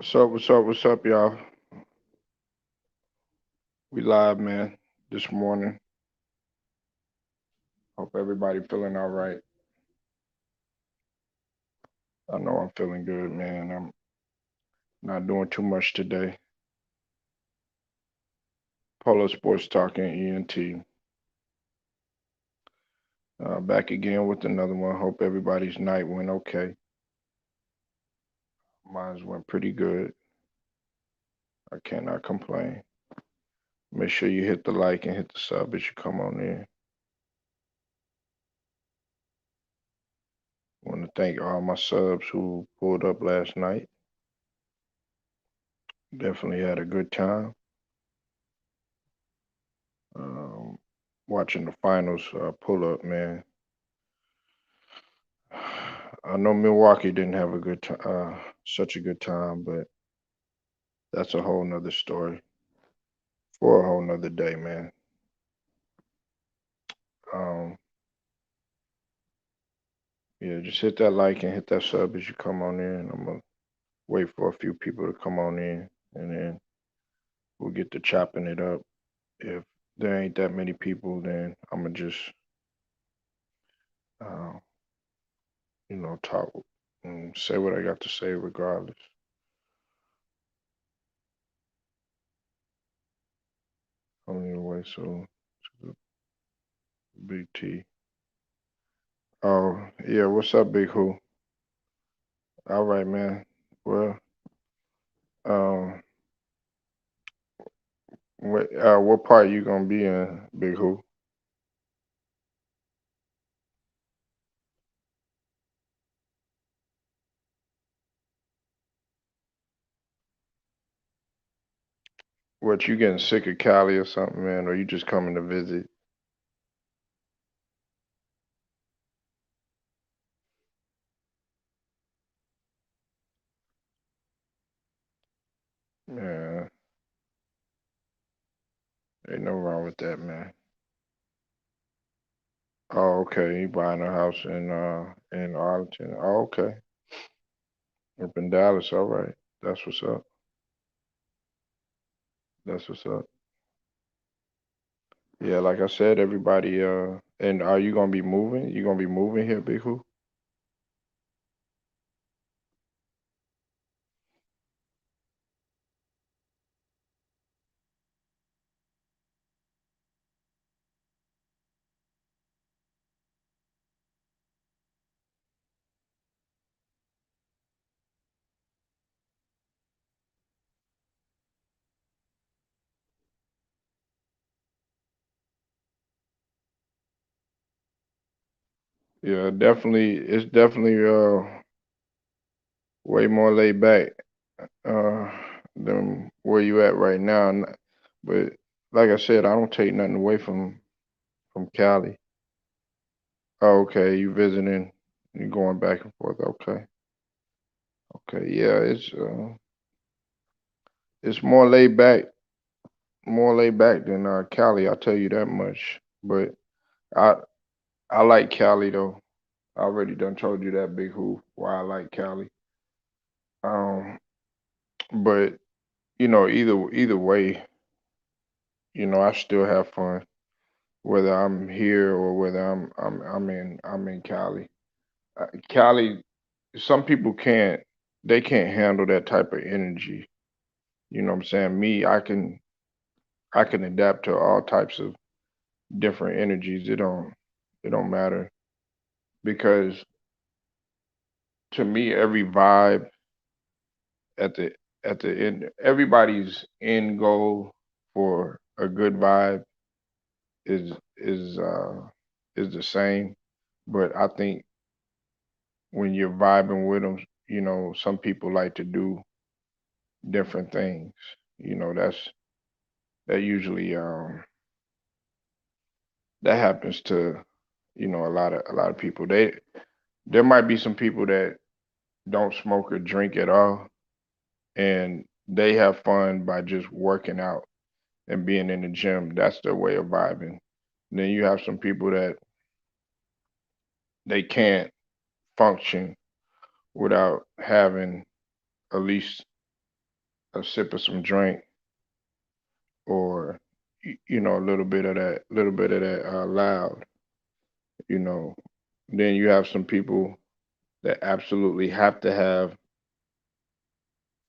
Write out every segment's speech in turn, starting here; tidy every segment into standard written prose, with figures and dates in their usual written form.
What's up? What's up? What's up, y'all? We live, man, this morning. Hope everybody feeling all right. I know I'm feeling good, man. I'm not doing too much today. Polo Sports Talking ENT. Back again with another one. Hope everybody's night went okay. Mine's went pretty good. I cannot complain. Make sure you hit the like and hit the sub as you come on in. Want to thank all my subs who pulled up last night. Definitely had a good time. Um, Watching the finals pull up, man. I know Milwaukee didn't have a good time, such a good time, but that's a whole nother story for a whole nother day, man. Um, yeah, just hit that like and hit that sub as you come on in. I'm gonna wait for a few people to come on in, and then we'll get to chopping it up. If there ain't that many people, then I'm gonna just, uh, talk and say what I got to say regardless. Anyway, so to the Big T. Oh yeah, what's up, Big Who? All right, man. Well, um, what part you gonna be in, Big Who? What, you getting sick of Cali or something, man? Or you just coming to visit? Yeah, ain't no wrong with that, man. Oh, okay. You buying a house in Arlington? Oh, okay. Up in Dallas. All right. That's what's up. That's what's up. Yeah, like I said, everybody. And are you gonna be moving? You gonna be moving here, Big Who? Yeah, definitely. It's definitely way more laid back uh than where you at right now. But like I said, I don't take nothing away from Cali. Oh, okay, you visiting, you going back and forth. Okay, okay, yeah, it's more laid back than Cali. I'll tell you that much. But I I like Cali though. I already done told you that, Big Who, why I like Cali. Um, but either way, I still have fun whether I'm here or whether I'm in Cali. Cali, some people can't handle that type of energy. You know what I'm saying? Me, I can adapt to all types of different energies. It don't matter because to me every vibe at the at the end, everybody's end goal for a good vibe is is uh is the same. But I think when you're vibing with them, some people like to do different things. That usually that happens to a lot of people. There might be some people that don't smoke or drink at all, and they have fun by just working out and being in the gym. That's their way of vibing. And then you have some people that they can't function without having at least a sip of some drink, or a little bit of that loud, you know. Then you have some people that absolutely have to have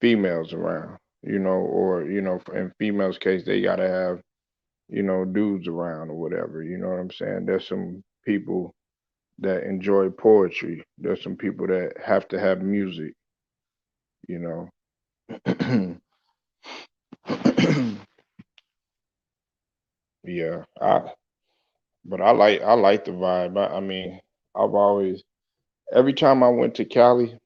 females around, or in females' case, they gotta have dudes around or whatever. You know what I'm saying? There's some people that enjoy poetry. There's some people that have to have music. You know. Yeah, but I like the vibe. I mean, I've always every time I went to Cali,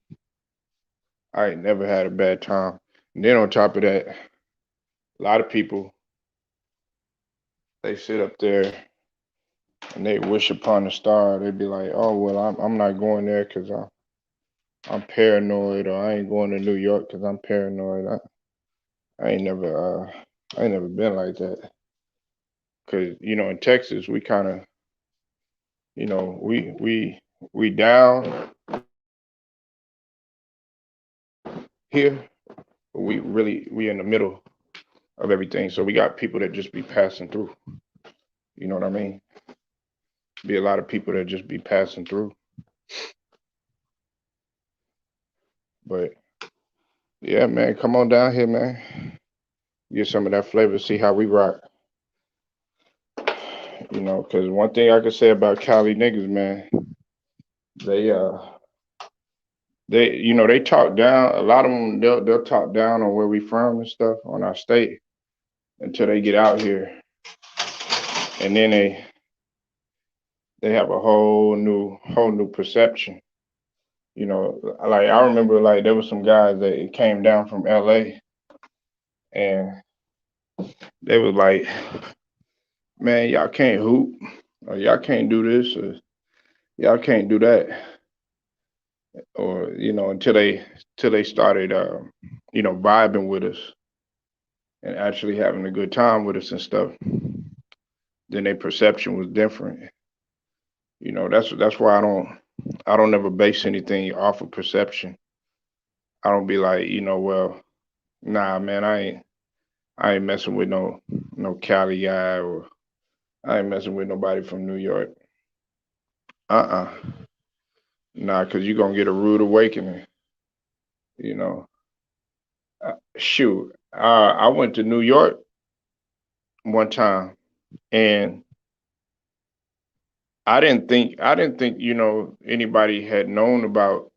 I ain't never had a bad time. And then on top of that, a lot of people they sit up there and they wish upon a star. They'd be like, "Oh well, I'm not going there because I'm paranoid, or I ain't going to New York because I'm paranoid." I ain't never I ain't never been like that. Cause in Texas we kind of we down here, but we in the middle of everything. So we got people that just be passing through. You know what I mean? Be a lot of people that just be passing through. But yeah, man, come on down here, man. Get some of that flavor. See how we rock. Cause one thing I can say about Cali niggas, man, they they talk down. A lot of them they'll talk down on where we from and stuff on our state until they get out here, and then they have a whole new perception. Like I remember, like there was some guys that came down from L.A. and they was like, "Man, y'all can't hoop, or y'all can't do this, or y'all can't do that," or until they started, vibing with us and actually having a good time with us and stuff. Then their perception was different. That's why I don't ever base anything off of perception. I don't be like, well, nah, man, I ain't messing with no Cali guy, or I ain't messing with nobody from New York. Uh-uh. Nah, cause you're gonna get a rude awakening, you know. Shoot. I went to New York one time, and I didn't think, anybody had known about,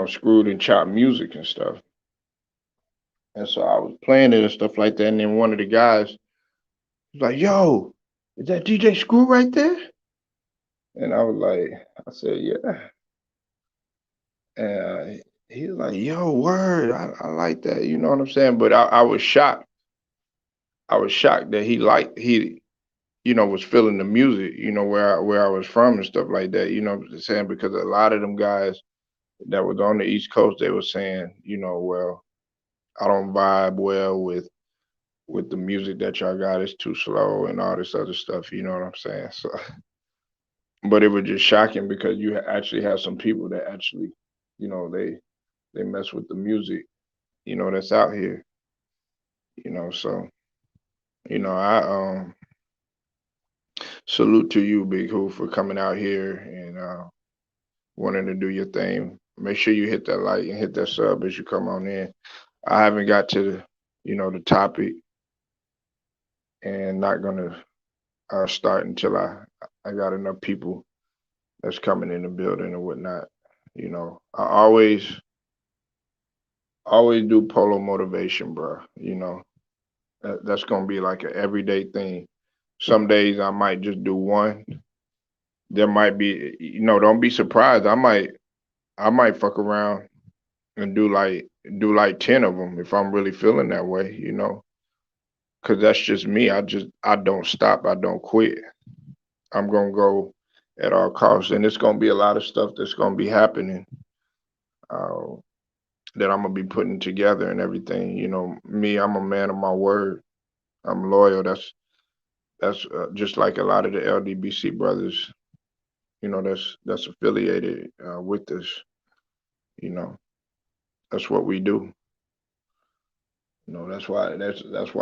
screwed and chopped music and stuff. And so I was playing it and stuff like that. And then one of the guys was like, "Yo, is that DJ Screw right there?" And I said, "Yeah." And he was like, "Yo, word, I like that." You know what I'm saying? But I was shocked. I was shocked that he was feeling the music, where I was from and stuff like that. You know what I'm saying? Because a lot of them guys that was on the East Coast, they were saying, well, I don't vibe well with the music that y'all got. It's too slow and all this other stuff. You know what I'm saying? So, but it was just shocking because you actually have some people that actually, they mess with the music, that's out here. So I salute to you, Big Who, for coming out here and wanting to do your thing. Make sure you hit that like and hit that sub as you come on in. I haven't got to the topic, and not gonna start until I got enough people that's coming in the building and whatnot. I always do polo motivation, bro. That's gonna be like an everyday thing. Some days I might just do one. There might be, don't be surprised. I might fuck around and do like 10 of them if I'm really feeling that way. Because that's just me. I don't stop. I don't quit. I'm gonna go at all costs, and it's gonna be a lot of stuff that's gonna be happening, uh, that I'm gonna be putting together and everything. Me, I'm a man of my word. I'm loyal. That's just like a lot of the LDBC brothers. That's affiliated with us. You know, that's what we do. That's why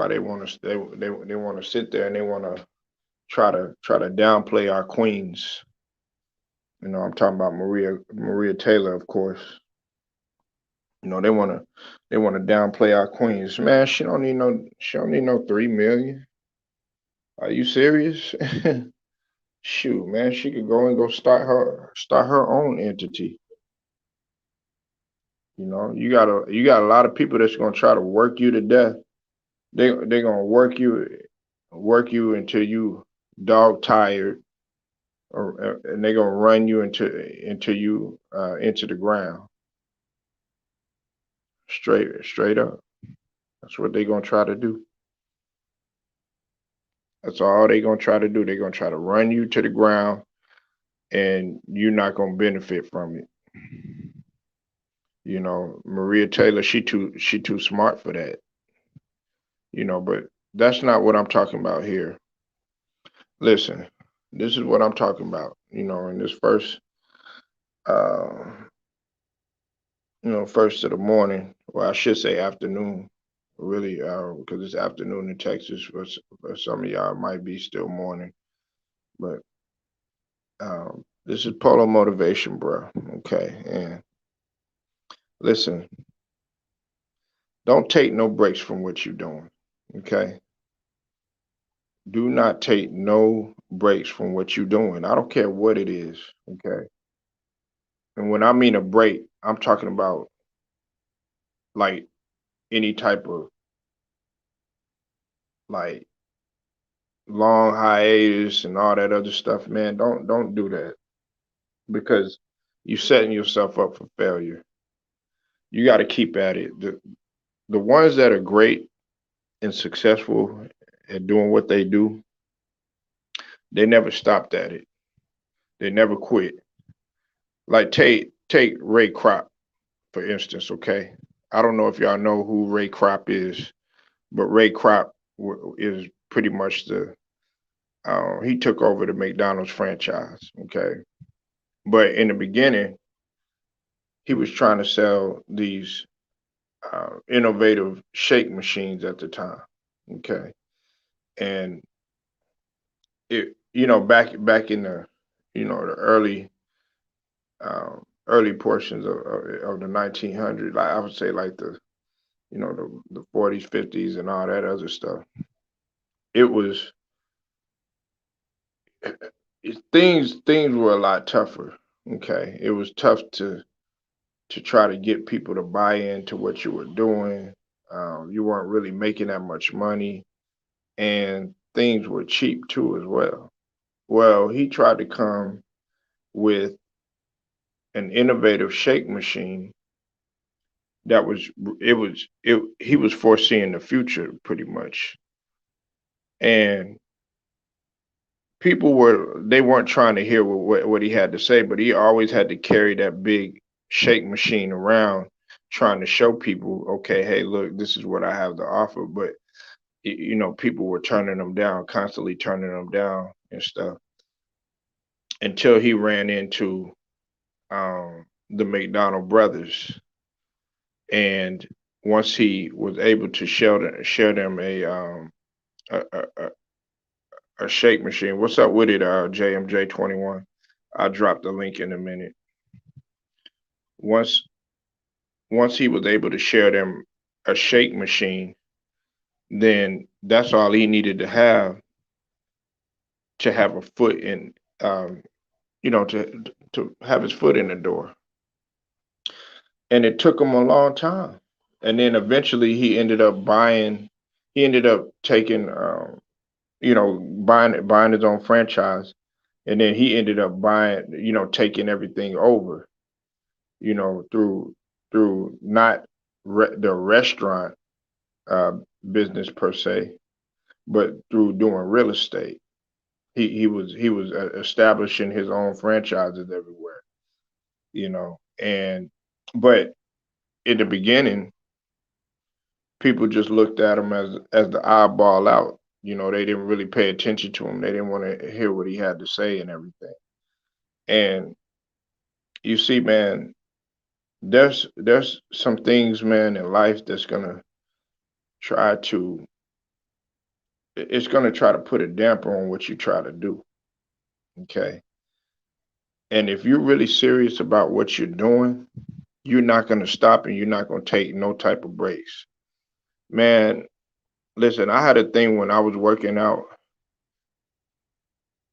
they want to they want to sit there and they want to try to downplay our queens. I'm talking about Maria Taylor, of course. They want to downplay our queens. Man, she don't need no 3 million. Are you serious? Shoot, man, she could go and go start her own entity. You got a lot of people that's gonna try to work you to death. They're gonna work you until you dog tired, and they're gonna run you into the ground, straight up. That's what they're gonna try to do. That's all they're gonna try to do. They're gonna try to run you to the ground, and you're not gonna benefit from it. Maria Taylor, she too smart for that. But that's not what I'm talking about here. Listen, this is what I'm talking about. In this uh, first of the morning, well, I should say afternoon, really, because it's afternoon in Texas. For some of y'all, it might be still morning, but this is Polo motivation, bro. Okay, and listen, don't take no breaks from what you're doing. Okay, do not take no breaks from what you're doing. I don't care what it is. Okay, and when I mean a break, I'm talking about like any type of like long hiatus and all that other stuff, man. Don't do that because you're setting yourself up for failure. You got to keep at it. The ones that are great and successful at doing what they do, they never stopped at it. They never quit. Like take Ray Kroc for instance. Okay, I don't know if y'all know who Ray Kroc is, but Ray Kroc is pretty much he took over the McDonald's franchise. Okay, but in the beginning, he was trying to sell these innovative shake machines at the time. Okay, and back in the early portions of the 1900s, like I would say, like the 40s, 50s, and all that other stuff. It was things were a lot tougher. Okay, it was tough to try to get people to buy into what you were doing. You weren't really making that much money, and things were cheap too as well. Well, he tried to come with an innovative shake machine that he was foreseeing the future pretty much. And they weren't trying to hear what he had to say, but he always had to carry that big shake machine around trying to show people, okay, hey, look, this is what I have to offer. But people were turning them down, constantly turning them down and stuff until he ran into the McDonald brothers. And once he was able to share them a, a, a shake machine. What's up with it, JMJ21? I'll drop the link in a minute. Once once he was able to share them a shake machine, then that's all he needed to have a foot in, to have his foot in the door. And it took him a long time. And then eventually he ended up taking, buying his own franchise. And then he ended up taking everything over, through not the restaurant uh, business per se, but through doing real estate. He was establishing his own franchises everywhere, and but in the beginning, people just looked at him as the eyeball out. They didn't really pay attention to him. They didn't want to hear what he had to say and everything. And you see, man, there's some things, man, in life that's gonna try to it's going to try to put a damper on what you try to do. Okay. And if you're really serious about what you're doing, you're not going to stop and you're not going to take no type of breaks. Man, listen, I had a thing when I was working out.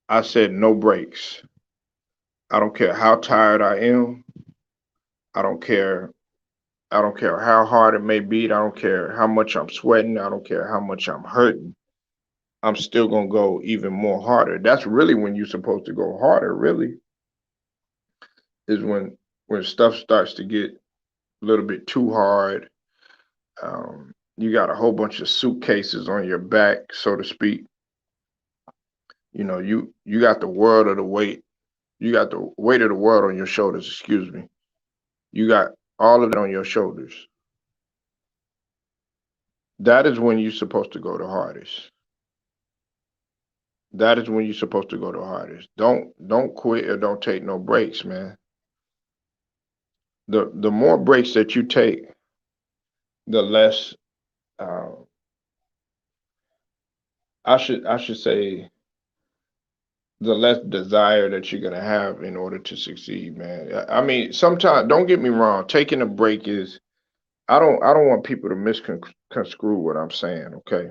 I said no breaks. I don't care how tired I am. I don't care. I don't care how hard it may be. I don't care how much I'm sweating. I don't care how much I'm hurting. I'm still going to go even more harder. That's really when you're supposed to go harder, really, is when stuff starts to get a little bit too hard. You got a whole bunch of suitcases on your back, so to speak. You got the world of the weight. You got the weight of the world on your shoulders. Excuse me. You got all of that on your shoulders. That is when you're supposed to go the hardest. That is when you're supposed to go the hardest. Don't quit or don't take no breaks, man. The more breaks that you take, the less uh, I should say the less desire that you're gonna have in order to succeed, man. I mean, sometimes don't get me wrong, taking a break is I don't want people to misconstrue what I'm saying, okay?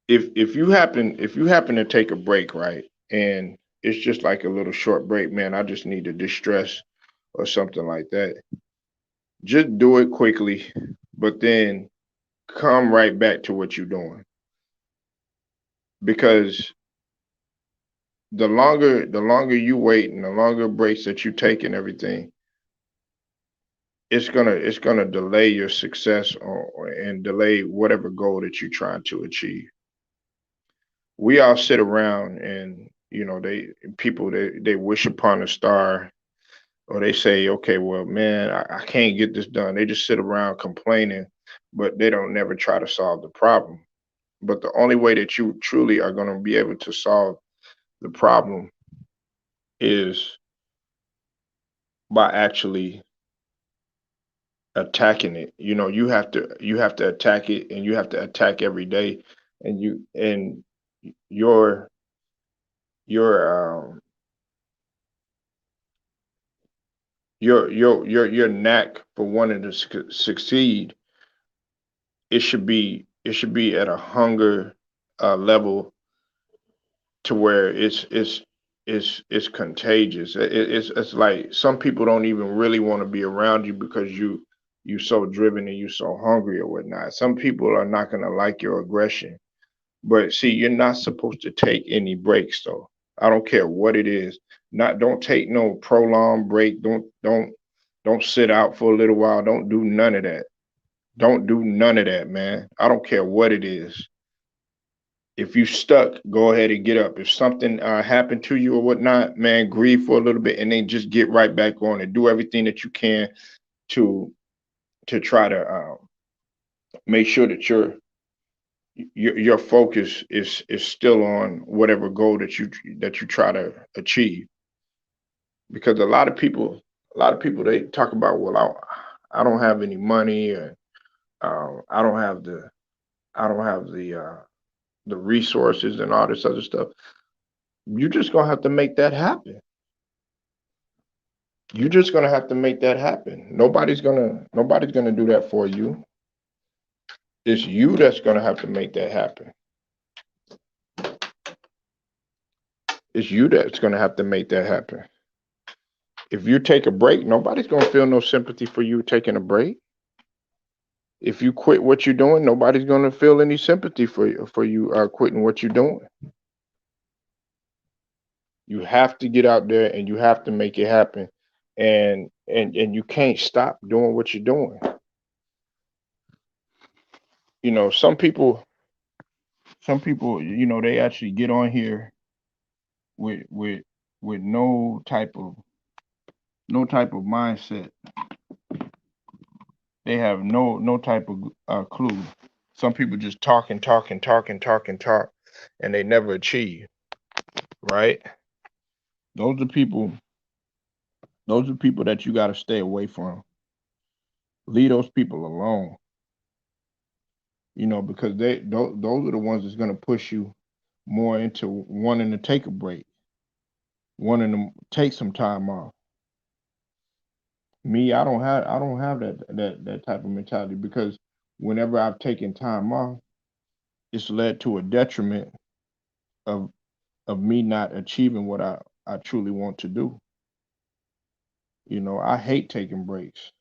If you happen to take a break, right, and it's just like a little short break, man, I just need to distress or something like that. Just do it quickly, but then come right back to what you're doing. Because the longer you wait and the longer breaks that you take and everything, it's gonna delay your success and delay whatever goal that you're trying to achieve. We all sit around and they wish upon a star, or they say, okay, well, man, I can't get this done. They just sit around complaining, but they don't never try to solve the problem. But the only way that you truly are going to be able to solve the problem is by actually attacking it. You have to attack it, and you have to attack every day. And your your your knack for wanting to succeed, it should be at a hunger level to where it's contagious. It's like some people don't even really want to be around you because you so driven and you so hungry or whatnot. Some people are not gonna like your aggression. But see, you're not supposed to take any breaks though. I don't care what it is. Don't take no prolonged break. Don't sit out for a little while. Don't do none of that. Don't do none of that, man. I don't care what it is. If you stuck, go ahead and get up. If something happened to you or whatnot, man, grieve for a little bit and then just get right back on and do everything that you can to try to make sure that your focus is still on whatever goal that you try to achieve. Because a lot of people they talk about, well, I don't have any money, and I don't have the resources and all this other stuff. You're just gonna have to make that happen. You're just gonna have to make that happen. Nobody's gonna do that for you. It's you that's gonna have to make that happen. It's you that's gonna have to make that happen. If you take a break, nobody's gonna feel no sympathy for you taking a break. If you quit what you're doing, nobody's gonna feel any sympathy for you quitting what you're doing. You have to get out there and you have to make it happen. And you can't stop doing what you're doing. Some people, they actually get on here with no type of mindset. They have no type of clue. Some people just talk and talk and talk and talk and talk, and they never achieve. Right? Those are people. Those are people that you got to stay away from. Leave those people alone. because those are the ones that's going to push you more into wanting to take a break, wanting to take some time off. Me, I don't have that type of mentality because whenever I've taken time off, it's led to a detriment of me not achieving what I truly want to do. I hate taking breaks.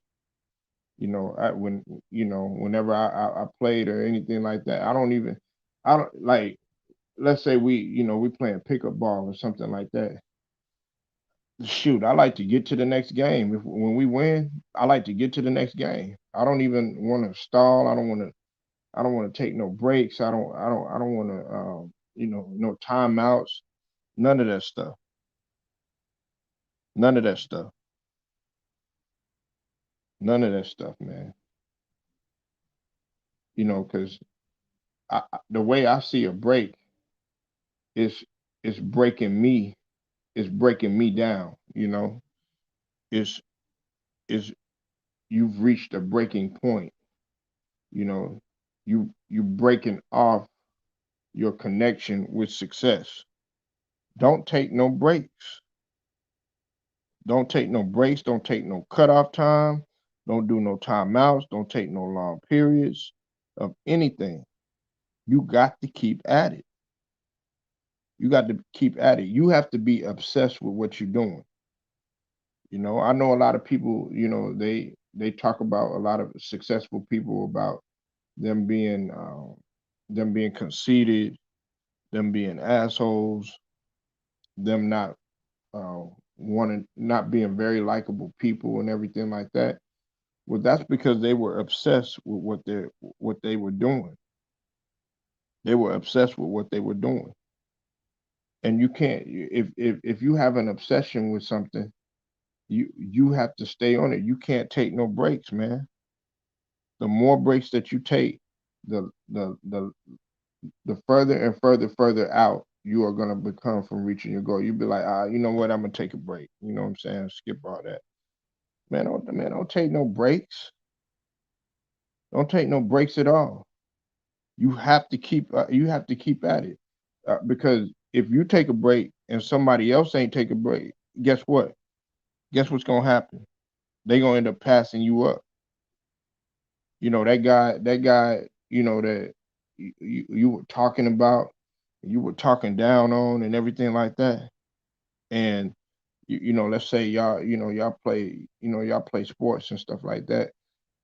Whenever I played or anything like that, I don't like. Let's say we playing pickup ball or something like that. Shoot, I like to get to the next game. If when we win, I like to get to the next game. I don't even want to stall. I don't want to take no breaks. I don't want to no timeouts. None of that stuff. None of that stuff. None of that stuff, man. Because the way I see a break is is breaking me. Is breaking me down. Is is you've reached a breaking point. You know, you breaking off your connection with success. Don't take no breaks. Don't take no breaks. Don't take no cutoff time. Don't do no timeouts. Don't take no long periods of anything. You got to keep at it. You got to keep at it. You have to be obsessed with what you're doing. I know a lot of people, they talk about a lot of successful people about them being conceited, them being assholes, them not wanting not being very likable people and everything like that. Well, that's because they were obsessed with what they were doing. They were obsessed with what they were doing. And you can't if you have an obsession with something, you have to stay on it. You can't take no breaks, man. The more breaks that you take, the further and further out you are gonna become from reaching your goal. You'll be like, you know what, I'm gonna take a break. You know what I'm saying? Skip all that. Man, don't take no breaks. Don't take no breaks at all. You have to keep at it. Because if you take a break and somebody else ain't take a break, guess what? Guess what's gonna happen? They gonna end up passing you up. That guy, that you were talking about, you were talking down on and everything like that. And let's say y'all play sports and stuff like that,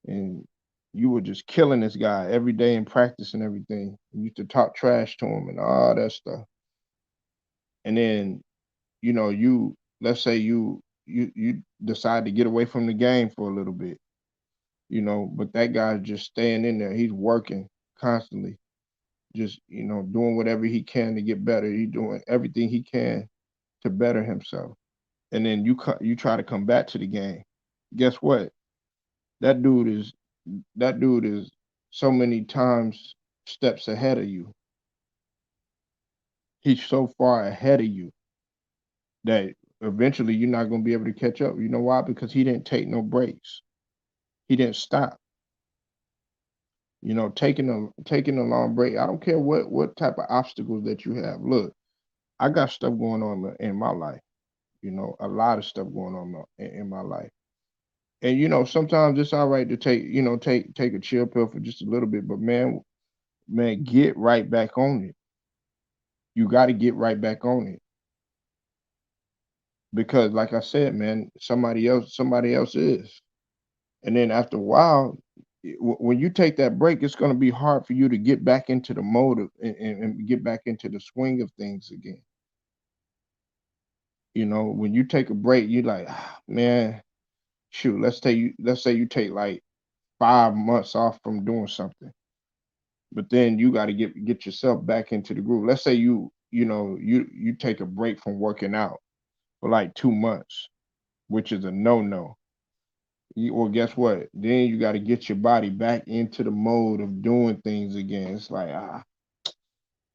and you were just killing this guy every day in practice and everything. You used to talk trash to him and all that stuff. And then, you let's say you decide to get away from the game for a little bit, but that guy's just staying in there. He's working constantly, just doing whatever he can to get better. He's doing everything he can to better himself. And then you try to come back to the game. Guess what? That dude is that dude is so many times steps ahead of you. He's so far ahead of you that eventually you're not going to be able to catch up. You know why? Because he didn't take no breaks. He didn't stop. Taking a long break. I don't care what type of obstacles that you have. Look, I got stuff going on in my life. A lot of stuff going on in my life. And sometimes it's all right to take a chill pill for just a little bit, but man, get right back on it. You got to get right back on it because, like I said, man, somebody else is. And then after a while, when you take that break, it's going to be hard for you to get back into the mode and get back into the swing of things again. When you take a break, you like, man, shoot, let's say you take like 5 months off from doing something, but then you got to get yourself back into the groove. Let's say you take a break from working out for like 2 months, which is a no. Well, guess what? Then you got to get your body back into the mode of doing things again. It's like,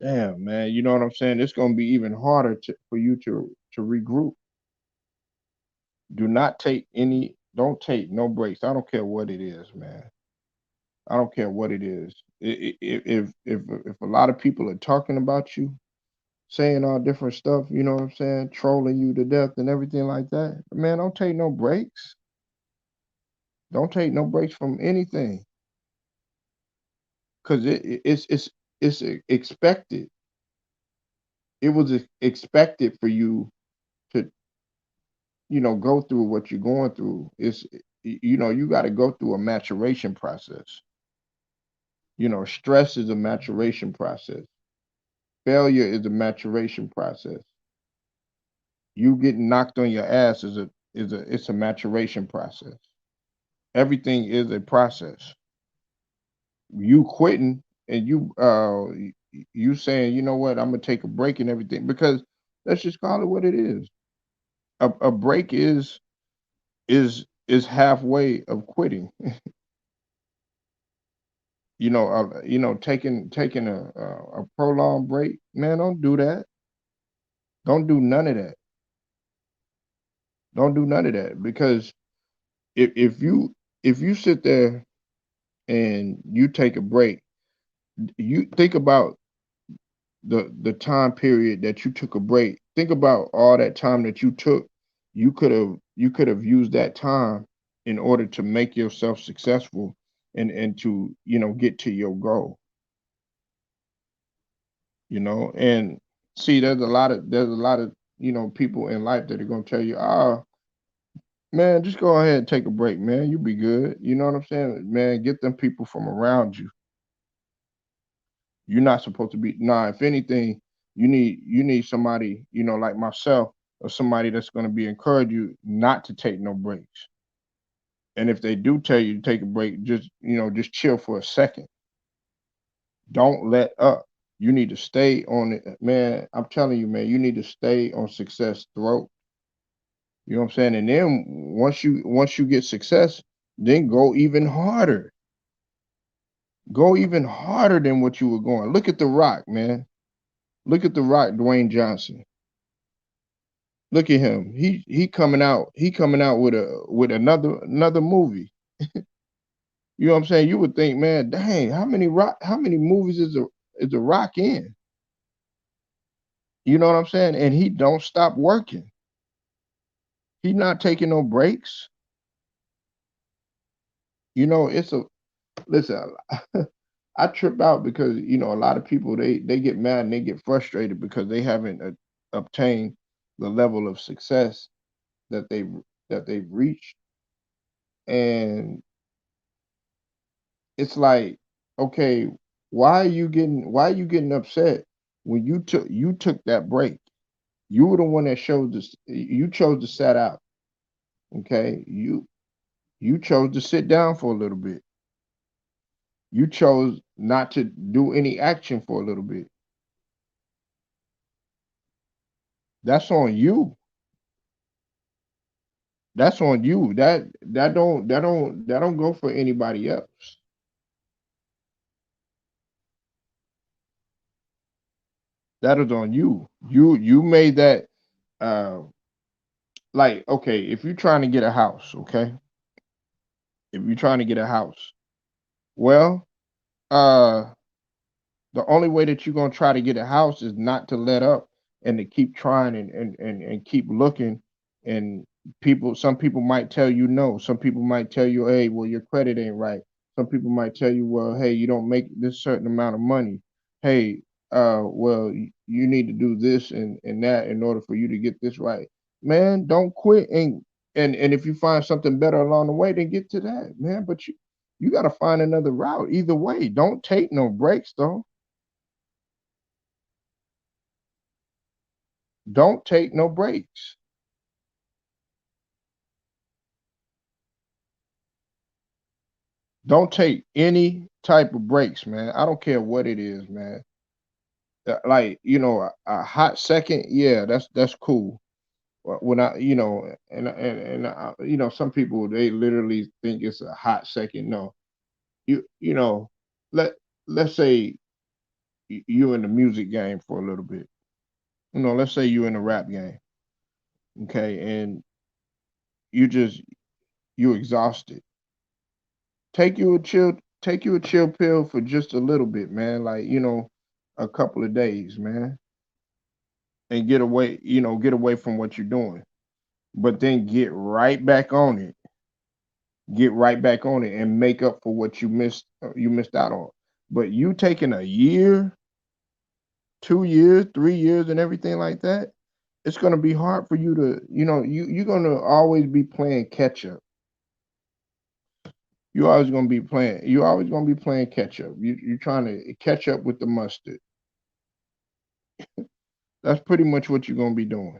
damn, man. You know what I'm saying? It's gonna be even harder for you to regroup. Don't take no breaks. I don't care what it is, man. I don't care what it is. If a lot of people are talking about you, saying all different stuff, you know what I'm saying, trolling you to death and everything like that, man, don't take no breaks. Don't take no breaks from anything, because expected. It was expected for you to, go through what you're going through. You got to go through a maturation process. Stress is a maturation process. Failure is a maturation process. You getting knocked on your ass it's a maturation process. Everything is a process. You quitting and you saying, you know what, I'm gonna take a break and everything, because let's just call it what it is. A break is halfway of quitting. Taking a prolonged break, man, don't do that. Don't do none of that. Don't do none of that, because if you sit there and you take a break, you think about the time period that you took a break. Think about all that time that you took. You could have used that time in order to make yourself successful, and to get to your goal. And see, there's a lot of people in life that are going to tell you, man, just go ahead and take a break, man, you be good. You know what I'm saying, man? Get them people from around you. You're not supposed to be. Nah, if anything, you need somebody, like myself, or somebody that's going to be encourage you not to take no breaks. And if they do tell you to take a break, just chill for a second. Don't let up. You need to stay on it, man. I'm telling you, man, you need to stay on success throat. You know what I'm saying? And then once you get success, then go even harder. Go even harder than what you were going. Look at The Rock, man. Look at The Rock, Dwayne Johnson. Look at him. He coming out. He coming out with another movie. You know what I'm saying? You would think, man, dang, how many movies is the Rock in? You know what I'm saying? And he don't stop working. He not taking no breaks. It's a listen. I trip out because a lot of people they get mad and they get frustrated because they haven't obtained the level of success that they've reached. And it's like, okay, why are you getting upset when you took that break? You were the one that showed this. You chose to set out. Okay, you chose to sit down for a little bit. You chose not to do any action for a little bit. That's on you. That's on you. That don't go for anybody else. That is on you. You made that. uh like, okay, if you're trying to get a house, okay, if you're trying to get a house, well, uh the only way that you're gonna try to get a house is not to let up, and to keep trying, and keep looking. And some people might tell you no. Some people might tell you, hey, well, your credit ain't right. Some people might tell you, well, hey, you don't make this certain amount of money. Hey, well, you need to do this and that in order for you to get this right. Man, don't quit. And if you find something better along the way, then get to that, man. But you got to find another route. Either way, don't take no breaks, though. Don't take no breaks. Don't take any type of breaks, man. I don't care what it is, man. Like, a hot second, yeah, that's cool. When some people, they literally think it's a hot second. No, you you know, let let's say you in the music game for a little bit. Let's say you in the rap game, okay, and you exhausted. Take you a chill. take you a chill pill for just a little bit, man. Like, a couple of days, man, and get away from what you're doing. But then get right back on it. Get right back on it and make up for what you missed out on. But you taking a year, 2 years, 3 years, and everything like that, it's gonna be hard for you to, you're gonna always be playing catch up. You're always gonna be playing catch up. You're trying to catch up with the mustard. That's pretty much what you're gonna be doing.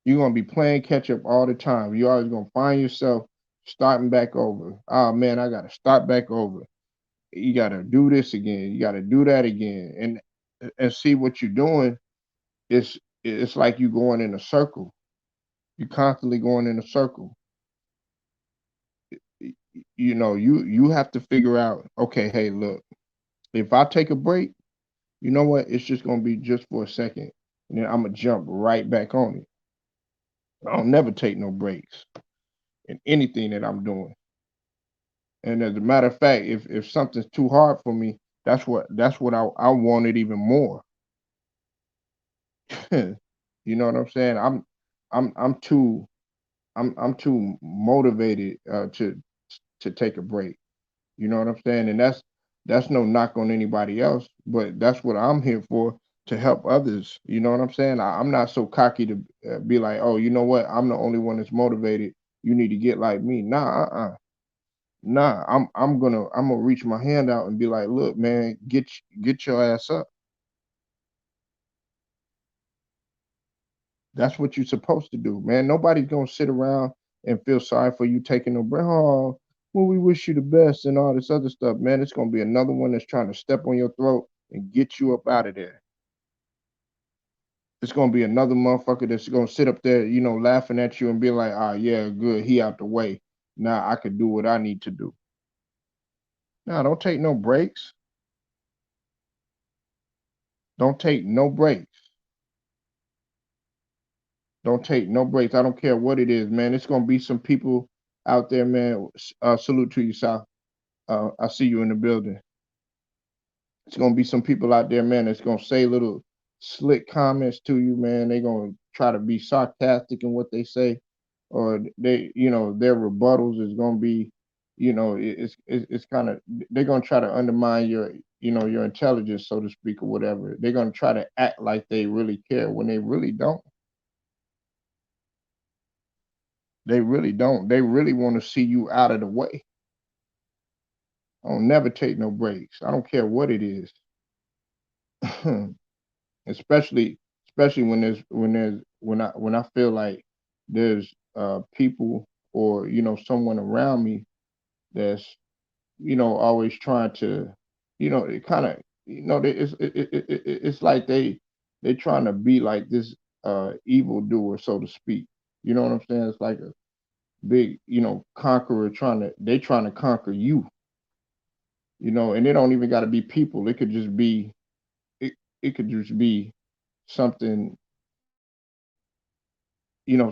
You're gonna be playing catch up all the time. You're always gonna find yourself starting back over. Oh man, I gotta start back over. You gotta do this again. You gotta do that again. And see what you're doing. It's like you going in a circle. You're constantly going in a circle. You have to figure out, okay, hey, look, if I take a break, you know what? It's just gonna be just for a second. And then I'm gonna jump right back on it. I don't never take no breaks in anything that I'm doing. And as a matter of fact, if something's too hard for me, that's what I want it even more. You know what I'm saying? I'm too motivated to take a break. You know what I'm saying? And that's no knock on anybody else, but that's what I'm here for, to help others. You know what I'm saying? I'm not so cocky to be like, oh, you know what? I'm the only one that's motivated. You need to get like me. Nah, nah. I'm gonna reach my hand out and be like, look, man, get your ass up. That's what you're supposed to do, man. Nobody's gonna sit around and feel sorry for you taking no break. Oh, well, we wish you the best and all this other stuff, man. It's gonna be another one that's trying to step on your throat and get you up out of there. It's gonna be another motherfucker that's gonna sit up there, laughing at you and be like, ah, yeah, good, he out the way. Now I can do what I need to do. Now, don't take no breaks. Don't take no breaks. Don't take no breaks. I don't care what it is, man. It's gonna be some people out there, man. Salute to you, South. I see you in the building. It's gonna be some people out there, man, that's gonna say little slick comments to you, man. They're gonna try to be sarcastic in what they say, or their rebuttals is gonna be, it's kind of, they're gonna try to undermine your intelligence, so to speak, or whatever. They're gonna try to act like they really care when they really don't. They really don't. They really want to see you out of the way. I don't never take no breaks. I don't care what it is. especially especially when I feel like there's people, or someone around me that's always trying to, it kind of, it's like they trying to be like this evil doer, so to speak. You know what I'm saying? It's like a big, conqueror, trying to conquer you. And it don't even got to be people. It, it could just be something,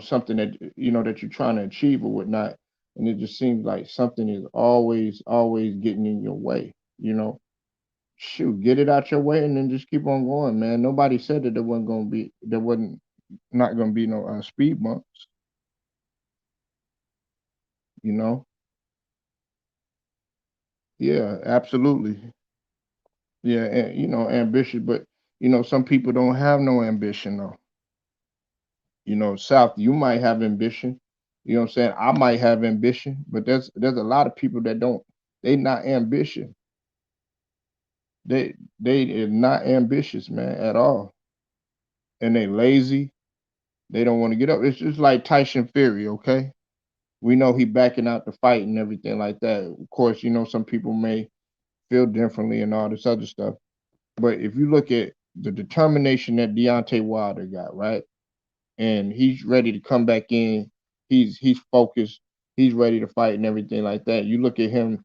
something that you're trying to achieve or whatnot. And it just seems like something is always getting in your way. Shoot, get it out your way and then just keep on going, man. Nobody said that there wasn't not gonna be no speed bumps. you know yeah, absolutely. Yeah, and ambitious, but some people don't have no ambition though. South, you might have ambition. You know what I'm saying? I might have ambition, but there's a lot of people that don't. They not ambition. They are not ambitious, man, at all. And they lazy. They don't want to get up. It's just like Tyson Fury, okay? We know he backing out the fight and everything like that. Of course, some people may feel differently and all this other stuff. But if you look at the determination that Deontay Wilder got, right? And he's ready to come back in. He's focused. He's ready to fight and everything like that. You look at him,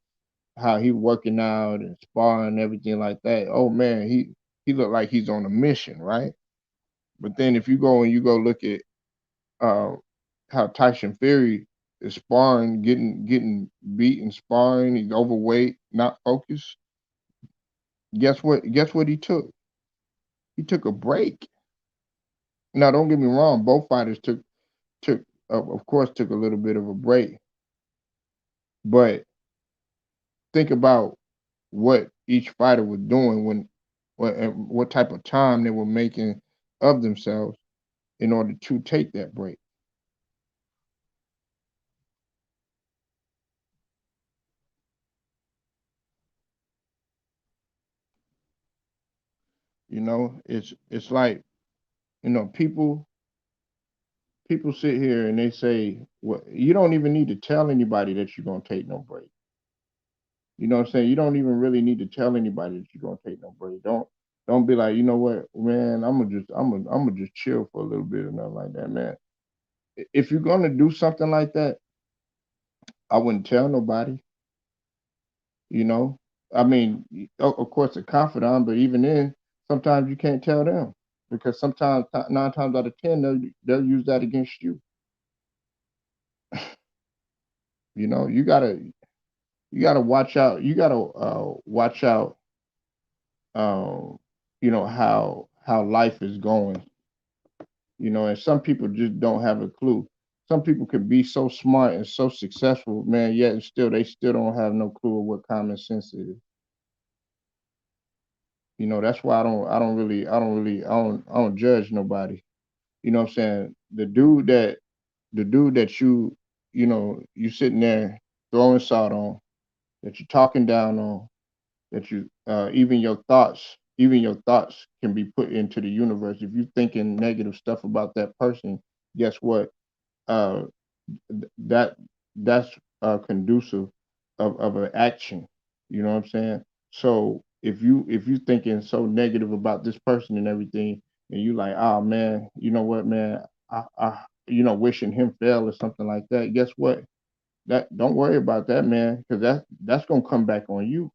how he working out and sparring and everything like that. Oh man, he looked like he's on a mission, right? But then if you go look at uh, how Tyson Fury is sparring, getting beat and sparring. He's overweight, not focused. Guess what? Guess what he took? He took a break. Now, don't get me wrong. Both fighters took of course took a little bit of a break, but think about what each fighter was doing and what type of time they were making of themselves in order to take that break. It's like people sit here and they say, well, you don't even need to tell anybody that you're gonna take no break. You know what I'm saying? You don't even really need to tell anybody that you're gonna take no break. Don't be like, you know what, man, I'm gonna just chill for a little bit or nothing like that, man. If you're gonna do something like that, I wouldn't tell nobody, you know. I mean, of course a confidant, but even then, sometimes you can't tell them because sometimes 9 times out of 10 they'll use that against you. You know, you gotta watch out. You gotta watch out. Um, how life is going. And some people just don't have a clue. Some people could be so smart and so successful, man, yet and still they still don't have no clue of what common sense is. That's why I don't judge nobody. You know what I'm saying? The dude that you sitting there throwing salt on, that you're talking down on, that you even your thoughts can be put into the universe. If you're thinking negative stuff about that person, guess what? Uh, that that's conducive of an action. You know what I'm saying? So if you thinking so negative about this person and everything, and you like, oh man, you know what, man, wishing him fail or something like that. Guess what? That don't worry about that, man, because that's gonna come back on you.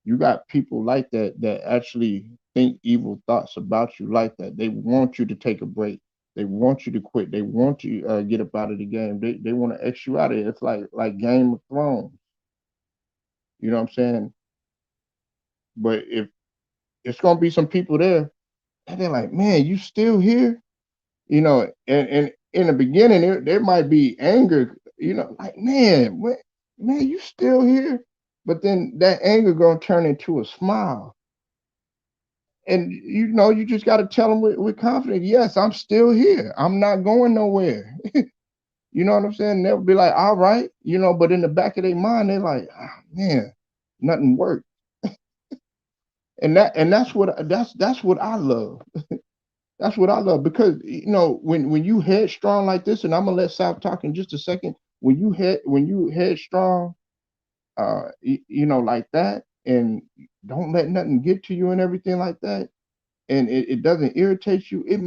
You got people like that actually think evil thoughts about you like that. They want you to take a break. They want you to quit. They want you get up out of the game. They want to X you out of it. It's like Game of Thrones. You know what I'm saying? But if it's gonna be some people there, and they're like, man, you still here? And in the beginning, there might be anger. Like, man, you still here? But then that anger gonna turn into a smile. And you just got to tell them with confidence, yes, I'm still here. I'm not going nowhere. You know what I'm saying? They'll be like, all right, but in the back of their mind, they're like, oh, man, nothing worked. And that's what I love. That's what I love because when you headstrong like this, and I'm gonna let South talk in just a second. When you headstrong, like that, and don't let nothing get to you and everything like that, and it doesn't irritate you, it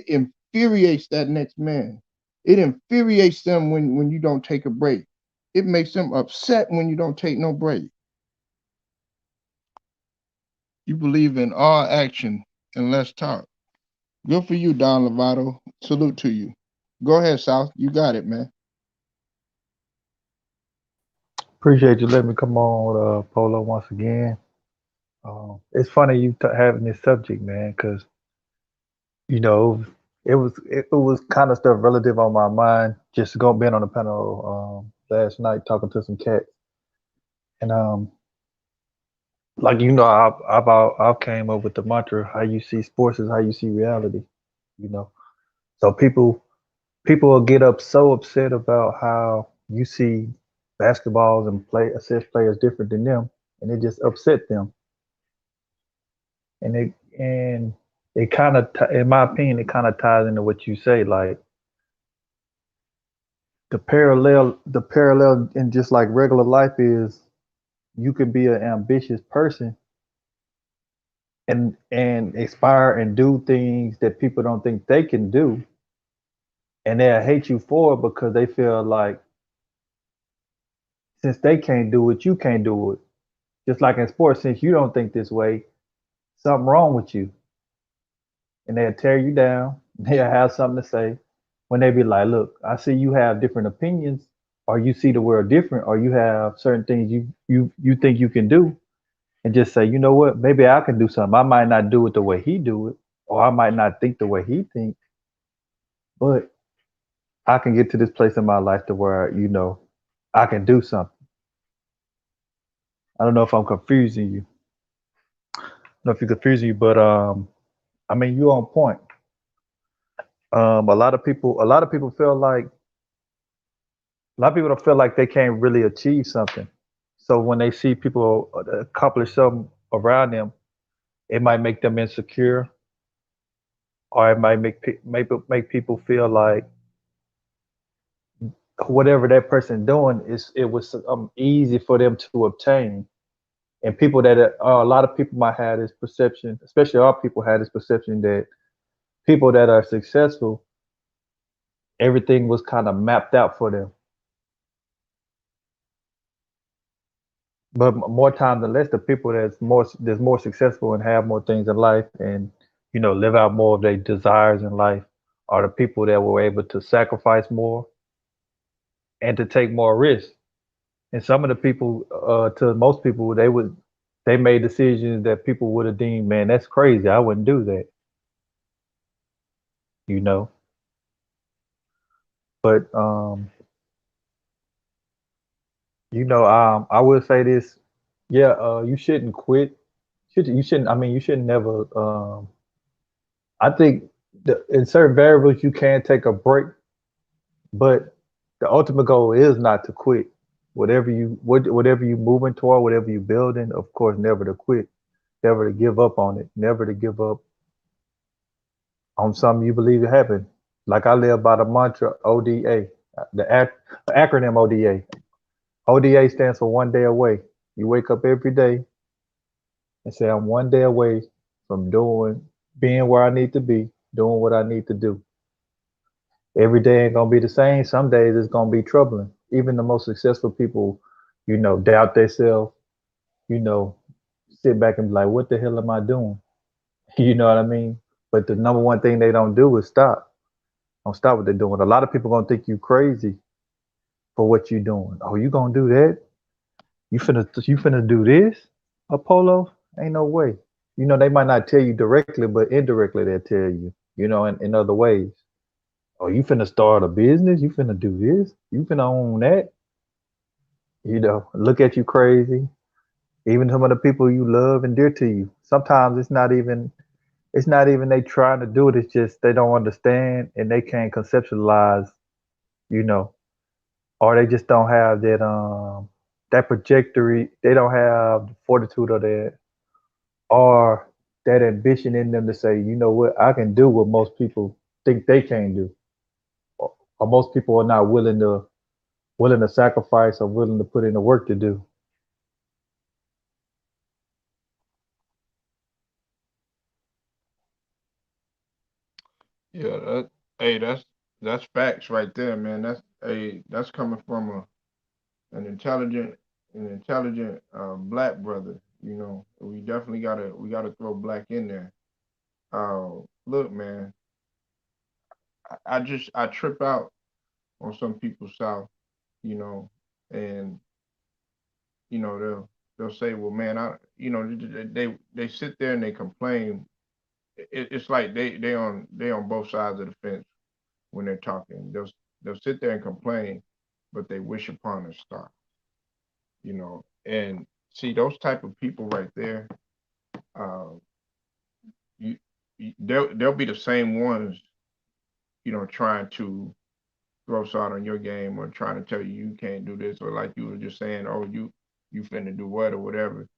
infuriates that next man. It infuriates them when you don't take a break. It makes them upset when you don't take no break. You believe in all action and less talk. Good for you, Don Lovato. Salute to you. Go ahead, South. You got it, man. Appreciate you letting me come on, Polo, once again. It's funny you having this subject, man, because you know it was kind of stuff relative on my mind. Just going being on the panel last night, talking to some cats, and like I've came up with the mantra: how you see sports is how you see reality. You know, so people will get up so upset about how you see basketballs and play assist players different than them, and it just upset them. And it kind of, in my opinion, it kind of ties into what you say, like the parallel in just like regular life is you can be an ambitious person and aspire and do things that people don't think they can do, and they'll hate you for it because they feel like since they can't do it, you can't do it. Just like in sports, since you don't think this way, something wrong with you, and they'll tear you down. They'll have something to say when they be like, "Look, I see you have different opinions, or you see the world different, or you have certain things you think you can do, and just say, you know what, maybe I can do something. I might not do it the way he do it, or I might not think the way he think, but I can get to this place in my life to where I can do something. I don't know if I'm confusing you. I don't know if you're confusing you, but I mean, you on point. A lot of people feel like a lot of people don't feel like they can't really achieve something. So when they see people accomplish something around them, it might make them insecure, or it might make people feel like whatever that person doing it was easy for them to obtain. And people that a lot of people might have this perception, especially our people have this perception that people that are successful, everything was kind of mapped out for them. But more time than less, the people that's more successful and have more things in life, and live out more of their desires in life, are the people that were able to sacrifice more and to take more risks. And some of the people, to most people, they made decisions that people would have deemed, man, that's crazy. I wouldn't do that, you know. But I will say this, yeah, you shouldn't quit. You shouldn't. I mean, you should never. I think in certain variables you can take a break, but the ultimate goal is not to quit. Whatever you moving toward, whatever you building, of course, never to quit, never to give up on it, never to give up on something you believe will happen. Like I live by the mantra ODA, the acronym ODA. ODA stands for one day away. You wake up every day and say, I'm one day away from being where I need to be, doing what I need to do. Every day ain't gonna be the same. Some days it's gonna be troubling. Even the most successful people, doubt themselves, you know, sit back and be like, what the hell am I doing? You know what I mean? But the number one thing they don't do is stop. Don't stop what they're doing. A lot of people gonna think you crazy for what you doing. Oh, you gonna do that? You finna do this? Apollo? Ain't no way. They might not tell you directly, but indirectly they'll tell you, in other ways. Oh, you finna start a business? You finna do this? You finna own that? Look at you crazy. Even some of the people you love and dear to you. Sometimes it's not even they trying to do it, it's just they don't understand and they can't conceptualize, you know, or they just don't have that trajectory, they don't have the fortitude of that, or that ambition in them to say, you know what, I can do what most people think they can't do. Or most people are not willing to sacrifice or willing to put in the work to do. Yeah, hey, that's facts right there, man. That's coming from an intelligent black brother. We gotta throw black in there. Look, man, I trip out on some people south, you know, and they'll say, well, man, they sit there and they complain. It's like they on both sides of the fence when they're talking. They'll sit there and complain, but they wish upon a star, and see those type of people right there. Uh, you, they'll be the same ones, trying to throw salt on your game or trying to tell you you can't do this, or like you were just saying, oh, you finna do what or whatever.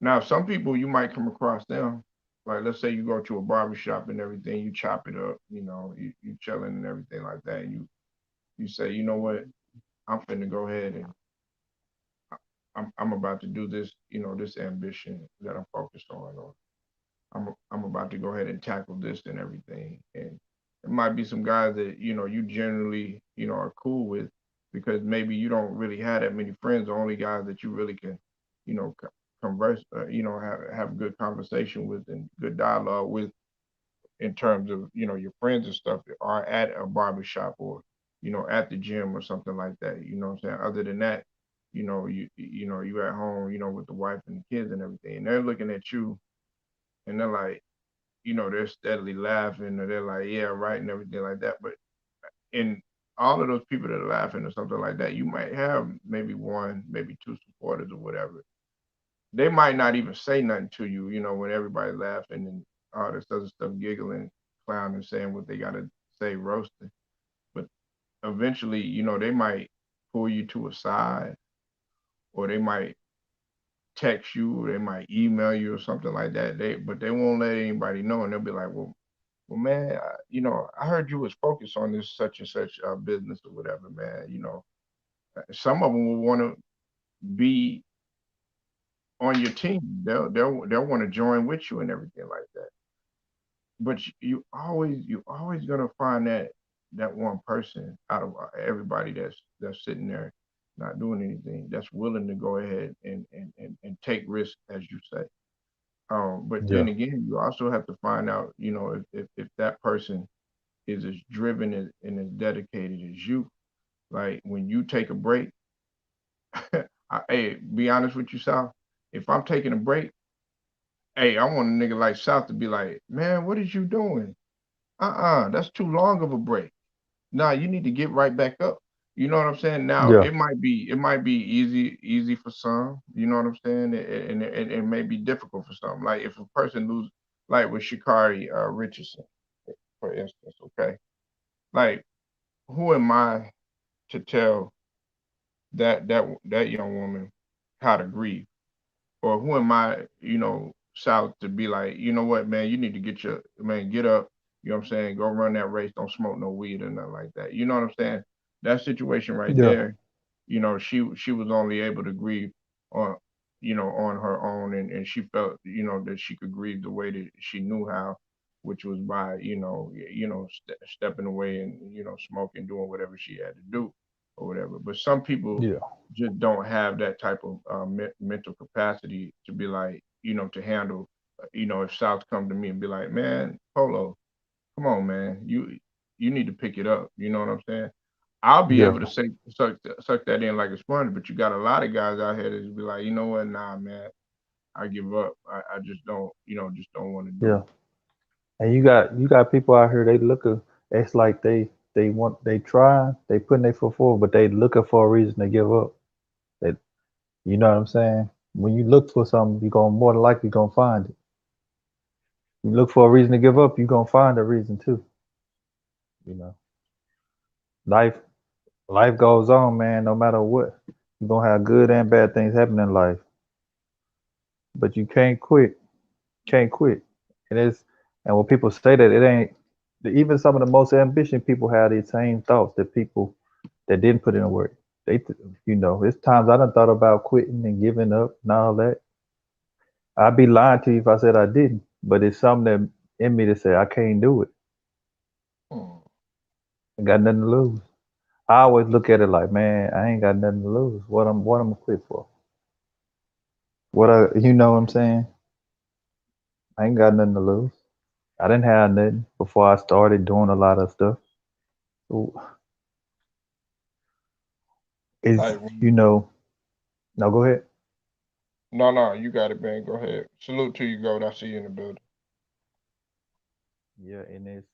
Now, some people you might come across them. Like, let's say you go to a barbershop and everything, you chop it up, you chilling and everything like that. And you say, you know what, I'm finna go ahead and I'm about to do this, this ambition that I'm focused on, or I'm about to go ahead and tackle this and everything. And it might be some guys that you generally are cool with because maybe you don't really have that many friends. The only guys that you really can converse, have good conversation with and good dialogue with in terms of your friends and stuff are at a barbershop or at the gym or something like that. You know what I'm saying? Other than that, you at home, with the wife and the kids and everything, and they're looking at you and they're like, they're steadily laughing or they're like, yeah, right, and everything like that. But in all of those people that are laughing or something like that, you might have maybe one, maybe two supporters or whatever. They might not even say nothing to you, when everybody's laughing and all this other stuff, giggling, clowning, saying what they gotta say, roasting. But eventually, they might pull you to a side, or they might text you, or they might email you or something like that. But they won't let anybody know, and they'll be like, well, man, I heard you was focused on this such and such business or whatever, man. Some of them will want to be on your team. They'll want to join with you and everything like that. But you always gonna find that one person out of everybody that's sitting there not doing anything, that's willing to go ahead and take risks, as you say. But then Yeah, again, you also have to find out, if that person is as driven and as dedicated as you. Like when you take a break, hey, be honest with you, Sal. If I'm taking a break, hey, I want a nigga like South to be like, man, what is you doing? That's too long of a break. Nah, you need to get right back up. You know what I'm saying? Now yeah, it might be easy for some. You know what I'm saying? And it may be difficult for some. Like if a person lose, like with Shikari Richardson, for instance. Okay, like who am I to tell that young woman how to grieve? Or who am I, South, to be like, you know what, man, you need to get up, you know what I'm saying, go run that race, don't smoke no weed or nothing like that. You know what I'm saying? That situation right yeah, there, she was only able to grieve on, on her own, and she felt, that she could grieve the way that she knew how, which was by, stepping away and, smoking, doing whatever she had to do or whatever. But some people yeah, just don't have that type of mental capacity to be like, to handle, if South come to me and be like, man, Polo, come on, man, you need to pick it up. You know what I'm saying? I'll be yeah, able to say suck that in like a sponge, but you got a lot of guys out here that be like, you know what, nah, man, I give up. I just don't, just don't want to do yeah. it. And you got people out here. They looking. It's like they try. They putting their foot forward, but they looking for a reason to give up. They, you know what I'm saying? When you look for something, you're gonna more than likely gonna find it. You look for a reason to give up, you're gonna find a reason too. You know, life life goes on, man. No matter what, you're gonna have good and bad things happen in life, but you can't quit. Can't quit. And it's and when people say that, it ain't. Even some of the most ambitious people have these same thoughts that people that didn't put in the work. It's times I done thought about quitting and giving up and all that. I'd be lying to you if I said I didn't. But it's something that in me to say I can't do it. Hmm. I got nothing to lose. I always look at it like, man, I ain't got nothing to lose. What I'm gonna quit for? You know what I'm saying? I ain't got nothing to lose. I didn't have nothing before I started doing a lot of stuff. So is Like, you know, now go ahead. no, no, you got it, man. Go ahead. Salute to you, Gold. I see you in the building. Yeah, and it's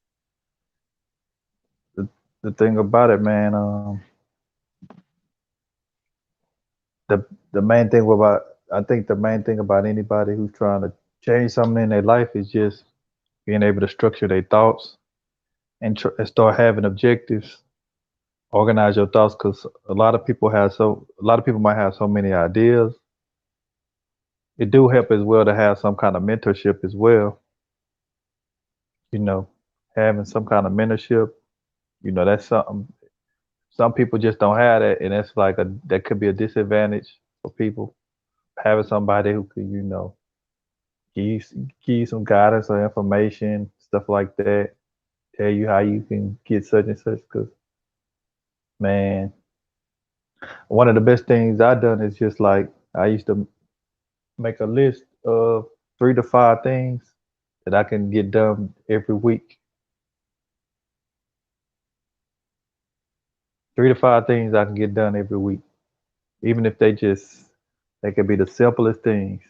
the, the thing about it, man. The the main thing about I think the main thing about anybody who's trying to change something in their life is just being able to structure their thoughts and start having objectives. Organize your thoughts because a lot of people might have so many ideas. It do help as well to have some kind of mentorship as well. You know, having some kind of mentorship. That's something some people just don't have that, and that's like that could be a disadvantage for people. Having somebody who could, give you, give you some guidance or information, stuff like that. Tell you how you can get such and such. Because man, one of the best things I done is just like I used to make a list of 3 to 5 things that I can get done every week. 3 to 5 things I can get done every week, even if they could be the simplest things,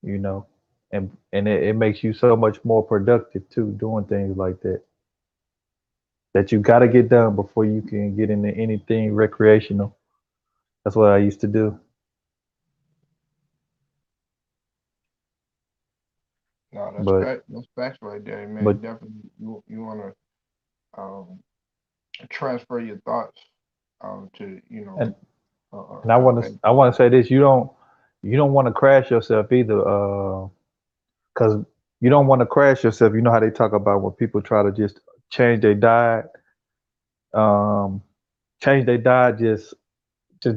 you know, and it makes you so much more productive too, doing things like that you got to get done before you can get into anything recreational. That's what I used to do. No, that's But fact. That's facts right there, but man. Definitely, you want to um, transfer your thoughts to and and a page I or want to whatever. say this: you don't want to crash yourself either, because you don't want to crash yourself. You know how they talk about when people try to just change their diet, um, change their diet, just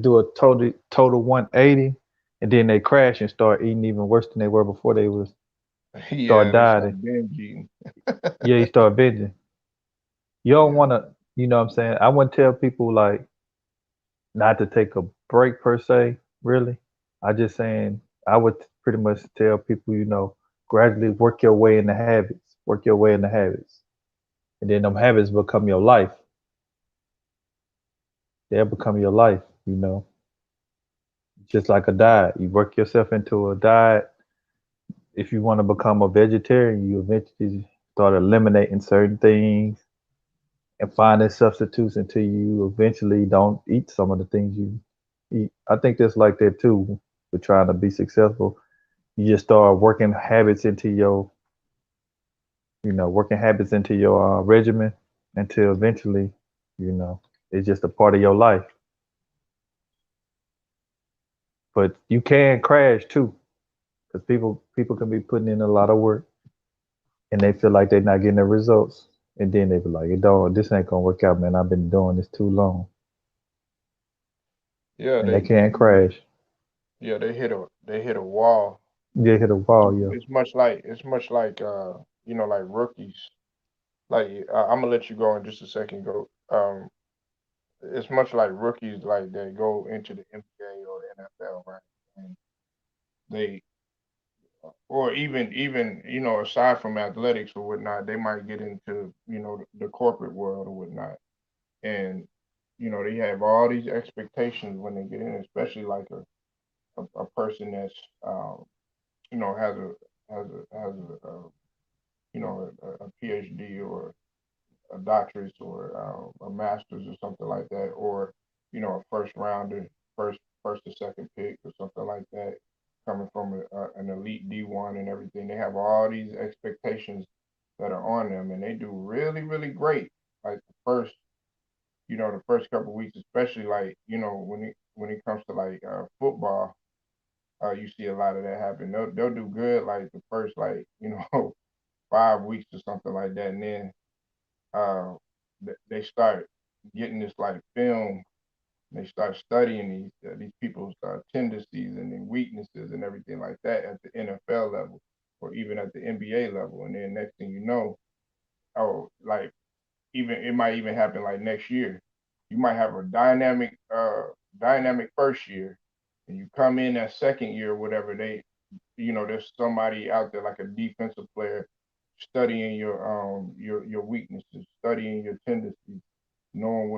do a total 180, and then they crash and start eating even worse than they were before they was start Yeah, they start dieting. binge eating. Yeah, you start binging. You don't Yeah, want to, you know what I'm saying? I wouldn't tell people like not to take a break per se, really. I just saying I would pretty much tell people, gradually work your way into habits, work your way into habits, and then them habits become your life. They'll become your life, just like a diet. You work yourself into a diet. If you want to become a vegetarian, you eventually start eliminating certain things and finding substitutes until you eventually don't eat some of the things you eat. I think that's like that too. With trying to be successful, you just start working habits into your regimen until eventually, you know, it's just a part of your life. But you can crash too, because people can be putting in a lot of work and they feel like they're not getting the results, and then they be like, "Hey, dog, this ain't gonna work out, man. I've been doing this too long," yeah, and they they can crash. yeah they hit a wall. They hit a wall, yeah. It's much like like rookies. Like I'm gonna let you go in just a second. Go. It's much like rookies like that go into the NBA or NFL, right? And they or even aside from athletics or whatnot, they might get into the corporate world or whatnot, and they have all these expectations when they get in, especially like a person that's um, has a PhD or a doctorate or a master's or something like that, or a first rounder, first or second pick or something like that, coming from an elite D1 and everything. They have all these expectations that are on them, and they do really really great. Like the first couple of weeks, especially like when it comes to like football. You see a lot of that happen. They'll do good like the first like 5 weeks or something like that, and then uh, they start getting this like film. They start studying these people's tendencies and their weaknesses and everything like that at the NFL level or even at the NBA level. And then next thing you know, oh, like even it might even happen like next year. You might have a dynamic first year, and you come in that second year or whatever. There's somebody out there like a defensive player studying your weaknesses, studying your tendencies, knowing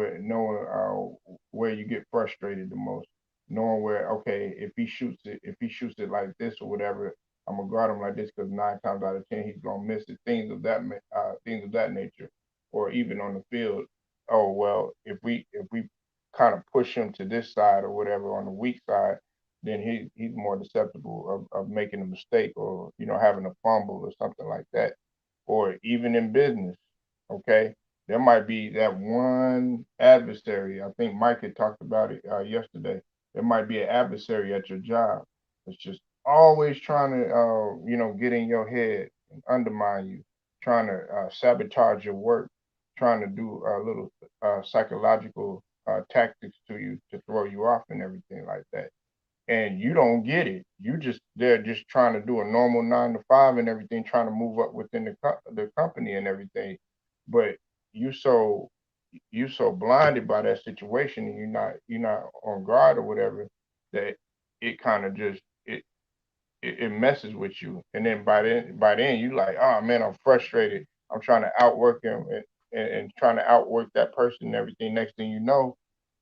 where you get frustrated the most, knowing where okay if he shoots it like this or whatever, I'm gonna guard him like this because 9 times out of 10 he's gonna miss it. Things of that nature, or even on the field. Oh well, if we kind of push him to this side or whatever on the weak side, then he's more susceptible of making a mistake or having a fumble or something like that. Or even in business, okay, there might be that one adversary. I think Mike had talked about it yesterday. There might be an adversary at your job that's just always trying to get in your head and undermine you, trying to sabotage your work, trying to do a little psychological tactics to you to throw you off and everything like that, and you don't get it. They're just trying to do a normal 9 to 5 and everything, trying to move up within the company and everything. But you so you so blinded by that situation, and you're not on guard or whatever, that it kind of just it messes with you. And then by then you like, oh man, I'm frustrated. I'm trying to outwork him and trying to outwork that person and everything. Next thing you know,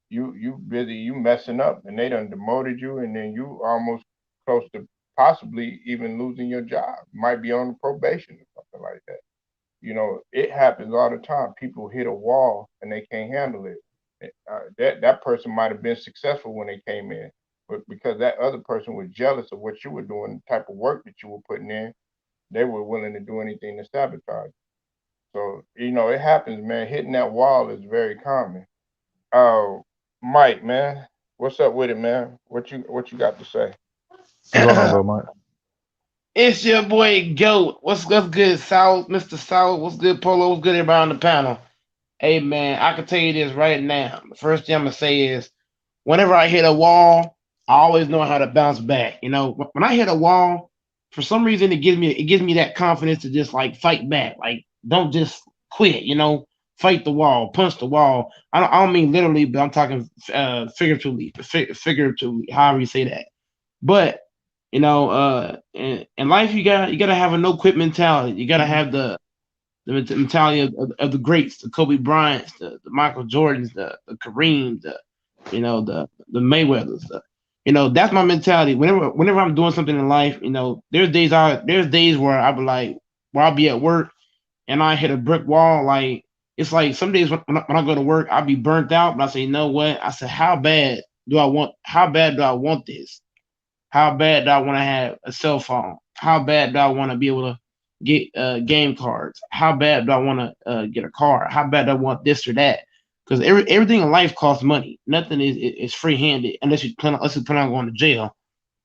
you busy, you messing up, and they done demoted you, and then you almost close to possibly even losing your job. Might be on probation or something like that. It happens all the time. People hit a wall and they can't handle it. That person might have been successful when they came in, but because that other person was jealous of what you were doing, the type of work that you were putting in, they were willing to do anything to sabotage. So it happens, man. Hitting that wall is very common. Uh, Mike, man, what's up with it, man? What you got to say? What's going on, bro, Mike? It's your boy Goat. What's good, South, Mr. South? What's good, Polo? What's good, everybody on the panel? Hey, man, I can tell you this right now. The first thing I'm gonna say is, whenever I hit a wall, I always know how to bounce back. When I hit a wall, for some reason it gives me that confidence to just like fight back. Like, don't just quit. Fight the wall, punch the wall. I don't mean literally, but I'm talking figuratively, however you say that. But in life you gotta have a no quit mentality. You gotta have the mentality of the greats, the Kobe Bryants, the Michael Jordans, the Kareem, the Mayweathers. That's my mentality. Whenever I'm doing something in life, there's days where I'll be at work and I hit a brick wall. Like, it's like some days when I go to work, I'll be burnt out, but I say, you know what? I said, how bad do I want this? How bad do I want to have a cell phone? How bad do I want to be able to get game cards? How bad do I want to get a car? How bad do I want this or that? Because everything in life costs money. Nothing is free handed unless you plan on going to jail.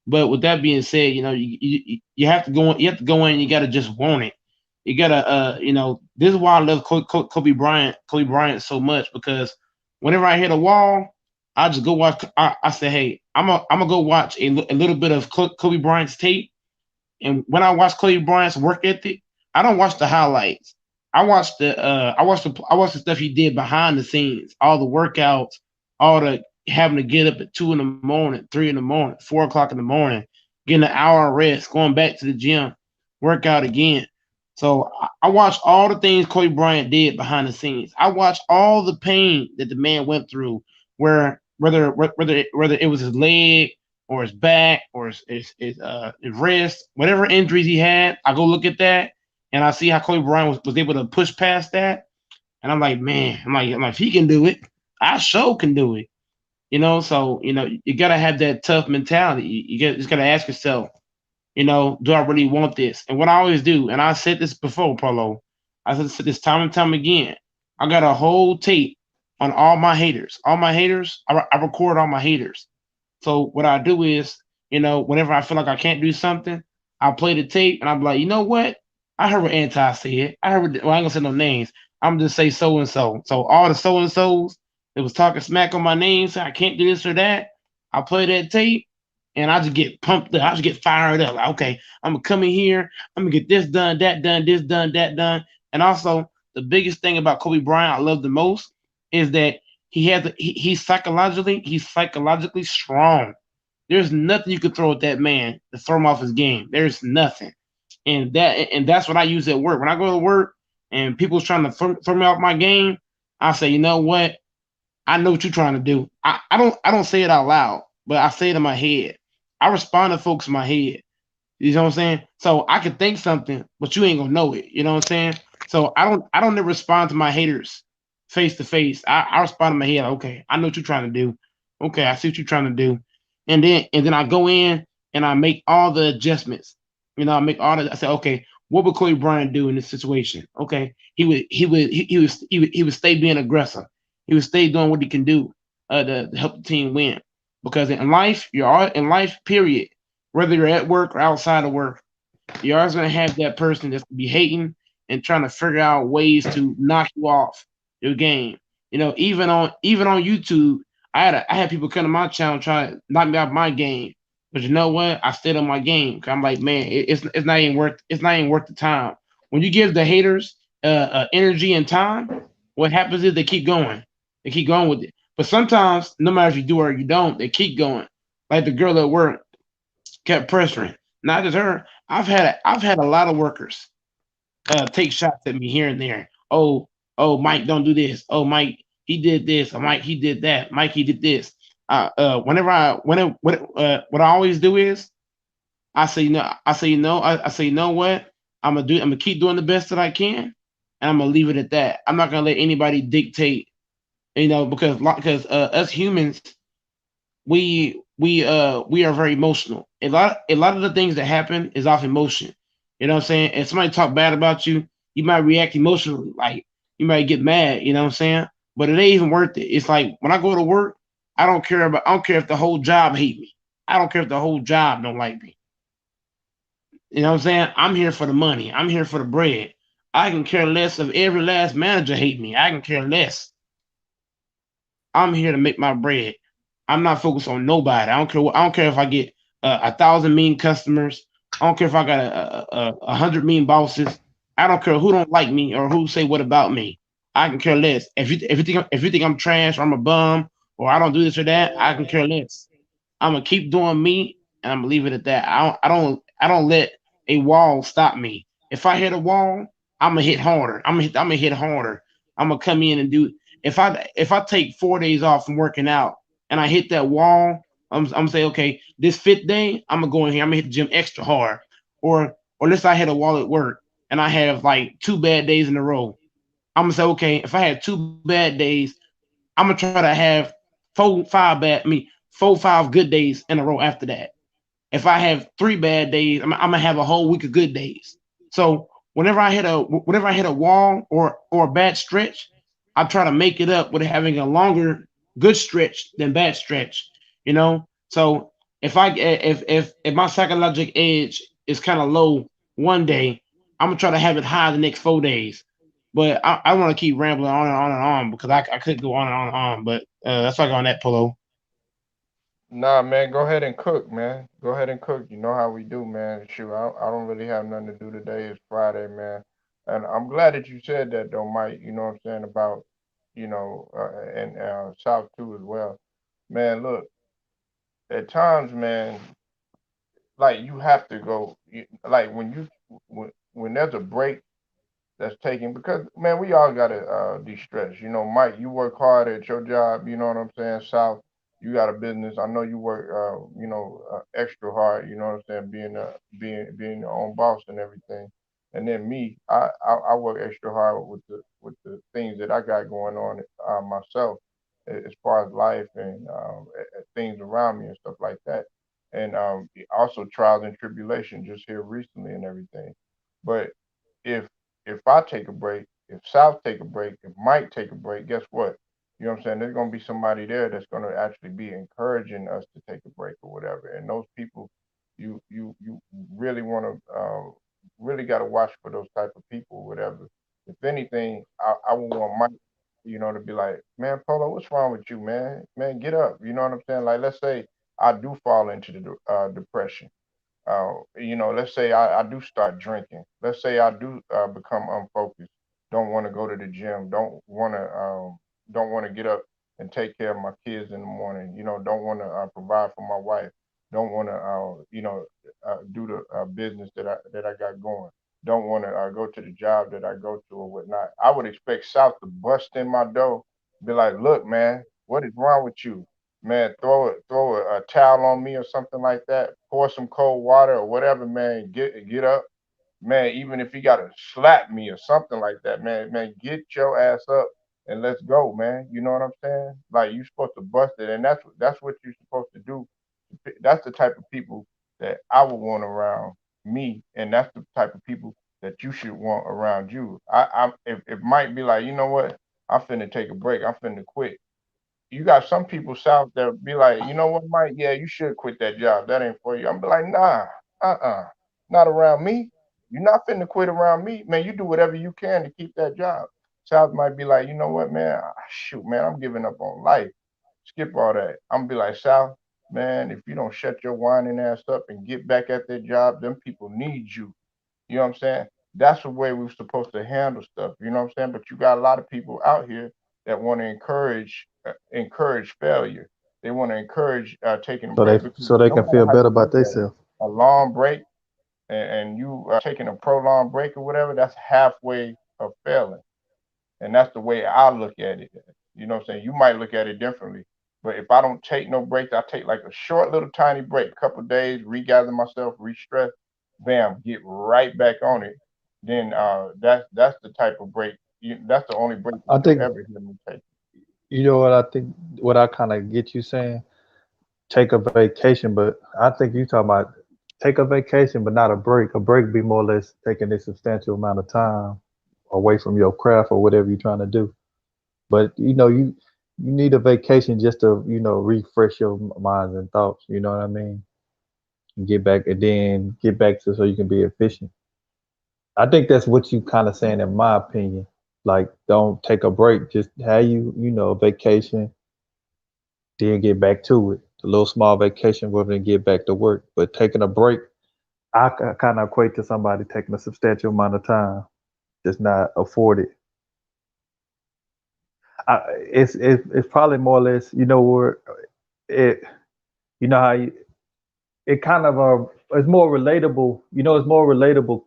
But with that being said, you have to go in. You have to go in. You got to just want it. You gotta, this is why I love Kobe Bryant so much, because whenever I hit a wall, I just go watch. I say, hey, I'm gonna go watch a little bit of Kobe Bryant's tape, and when I watch Kobe Bryant's work ethic, I don't watch the highlights. I watch the stuff he did behind the scenes, all the workouts, all the having to get up at 2 in the morning, 3 in the morning, 4 o'clock in the morning, getting an hour of rest, going back to the gym, work out again. So I watched all the things Kobe Bryant did behind the scenes. I watched all the pain that the man went through, where whether it was his leg or his back or his wrist, whatever injuries he had, I go look at that and I see how Kobe Bryant was able to push past that. And I'm like, man, I'm like, if he can do it, I sure can do it. So you gotta have that tough mentality. Just gotta ask yourself, do I really want this? And what I always do, and I said this before, Polo, I said this time and time again. I got a whole tape on all my haters. All my haters, I record all my haters. So what I do is, whenever I feel like I can't do something, I play the tape and I'm like, you know what? I heard what Anti said. Well, I ain't gonna say no names. I'm just say so and so. So all the so and so's that was talking smack on my name, saying I can't do this or that. I play that tape and I just get pumped up. I just get fired up. Like, okay, I'm gonna come in here. I'm gonna get this done, that done, this done, that done. And also, the biggest thing about Kobe Bryant I love the most is that he's psychologically strong. There's nothing you could throw at that man to throw him off his game. There's nothing, and that's what I use at work. When I go to work and people's trying to throw me off my game, I say, you know what? I know what you're trying to do. I don't say it out loud, but I say it in my head. I respond to folks in my head. You know what I'm saying? So I can think something, but you ain't gonna know it. You know what I'm saying? So I don't never respond to my haters face to face. I respond to my head, like, okay, I know what you're trying to do. Okay, I see what you're trying to do. And then I go in and I make all the adjustments. I say, okay, what would Kobe Bryant do in this situation? Okay, he would stay being aggressive. He would stay doing what he can do to help the team win. Because in life, you're all in life, period, whether you're at work or outside of work, you're always gonna have that person that's gonna be hating and trying to figure out ways to knock you off your game. Even on YouTube, I had people come to my channel trying to knock me off my game. But you know what? I stayed on my game. 'Cause I'm like, man, it's not even worth the time. When you give the haters energy and time, what happens is they keep going. They keep going with it. But sometimes, no matter if you do or you don't, they keep going. Like the girl at work kept pressuring. Not just her. I've had a lot of workers take shots at me here and there. Oh, Oh, Mike, don't do this. Oh, Mike, he did this. Or Mike, he did that. Mike, he did this. Whenever I when what I always do is I say no. I say no. I say you know what I'm gonna keep doing the best that I can, and I'm gonna leave it at that. I'm not gonna let anybody dictate. Because us humans we are very emotional. A lot of the things that happen is off emotion. You know what I'm saying? If somebody talk bad about you, you might react emotionally, like you might get mad. You know what I'm saying? But it ain't even worth it. It's like when I go to work, I don't care if the whole job hate me. I don't care if the whole job don't like me. You know what I'm saying? I'm here for the money. I'm here for the bread. I can care less if every last manager hate me. I can care less. I'm here to make my bread. I'm not focused on nobody. I don't care. I don't care if I get 1,000 mean customers. I don't care if I got 100 mean bosses. I don't care who don't like me or who say what about me. I can care less. If you think I'm trash or I'm a bum or I don't do this or that, I can care less. I'm gonna keep doing me, and I'm gonna leave it at that. I don't let a wall stop me. If I hit a wall, I'm gonna hit harder. I'm gonna hit harder. I'm gonna come in and do. If I take 4 days off from working out and I hit that wall, I'm gonna say, okay, this fifth day, I'm gonna go in here. I'm gonna hit the gym extra hard. Or let's say I hit a wall at work and I have like 2 bad days in a row. I'm gonna say, okay, if I had 2 bad days, I'm gonna try to have 4, 5 good days in a row after that. If I have 3 bad days, I'm gonna have a whole week of good days. So whenever I hit a wall or a bad stretch, I try to make it up with having a longer good stretch than bad stretch. You know, so if my psychological edge is kind of low one day, I'm gonna try to have it high the next 4 days. But I want to keep rambling on and on and on because I could go on and on and on. But that's like on that Polo. Nah, man, go ahead and cook, man. Go ahead and cook. You know how we do, man. Shoot, I don't really have nothing to do today. It's Friday, man. And I'm glad that you said that, though, Mike. You know what I'm saying about, and South too as well. Man, look, at times, man, like you have to go. Like when there's a break that's taken, because man, we all gotta de-stress. You know, Mike, you work hard at your job. You know what I'm saying, South. You got a business. I know you work, extra hard. You know what I'm saying, being your own boss and everything. And then me, I work extra hard with the things that I got going on myself, as far as life and things around me and stuff like that. And also trials and tribulation just here recently and everything. But if if I take a break, if South take a break, if Mike take a break, guess what? You know what I'm saying? There's gonna be somebody there that's gonna actually be encouraging us to take a break or whatever. And those people, you really want to really got to watch for those type of people or whatever. If anything, I would want Mike, to be like, man, Polo, what's wrong with you, man? Man, get up. You know what I'm saying? Like, let's say I do fall into the depression. Let's say I do start drinking. Let's say I do become unfocused. Don't want to go to the gym. Don't want to get up and take care of my kids in the morning. Don't want to provide for my wife. Don't want to do the business that I got going. Don't want to go to the job that I go to or whatnot. I would expect South to bust in my door, be like, "Look, man, what is wrong with you? Man, throw a towel on me or something like that. Pour some cold water or whatever, man. Get up, man. Even if you gotta slap me or something like that, man, get your ass up and let's go, man. You know what I'm saying? Like you supposed to bust it, and that's what you're supposed to do. That's the type of people that I would want around me, and that's the type of people that you should want around you. If it might be like, you know what? I'm finna take a break. I'm finna quit. You got some people south that be like, you know what, Mike? Yeah, you should quit that job. That ain't for you. I'm be like, nah, not around me. You're not finna quit around me, man. You do whatever you can to keep that job. South might be like, you know what, man? Shoot, man, I'm giving up on life. Skip all that. I'm be like, South, man, if you don't shut your whining ass up and get back at that job, them people need you. You know what I'm saying? That's the way we're supposed to handle stuff. You know what I'm saying? But you got a lot of people out here that want to encourage failure. They want to encourage taking a so they break because so they no can matter feel how better you about look at it, themselves. a long break and you taking a prolonged break or whatever, that's halfway of failing. and that's the way I look at it. You know what I'm saying? You might look at it differently. But if I don't take no breaks, I take like a short little tiny break, couple of days, regather myself, re-stress, bam, get right back on it. Then that's the type of break. That's the only break that I you'll think ever hear me take. you know what I think. What I kind of get you saying, take a vacation, but I think you talking about take a vacation, but not a break. A break be more or less taking a substantial amount of time away from your craft or whatever you're trying to do. But you need a vacation just to refresh your minds and thoughts. You know what I mean? Get back and then get back to so you can be efficient. I think that's what you kind of saying in my opinion. Like, don't take a break. Just have vacation, then get back to it. A little small vacation, rather than get back to work. But taking a break, I kind of equate to somebody taking a substantial amount of time, just not afford it. It's probably more or less, where it, you know how you, it kind of it's more relatable. It's more relatable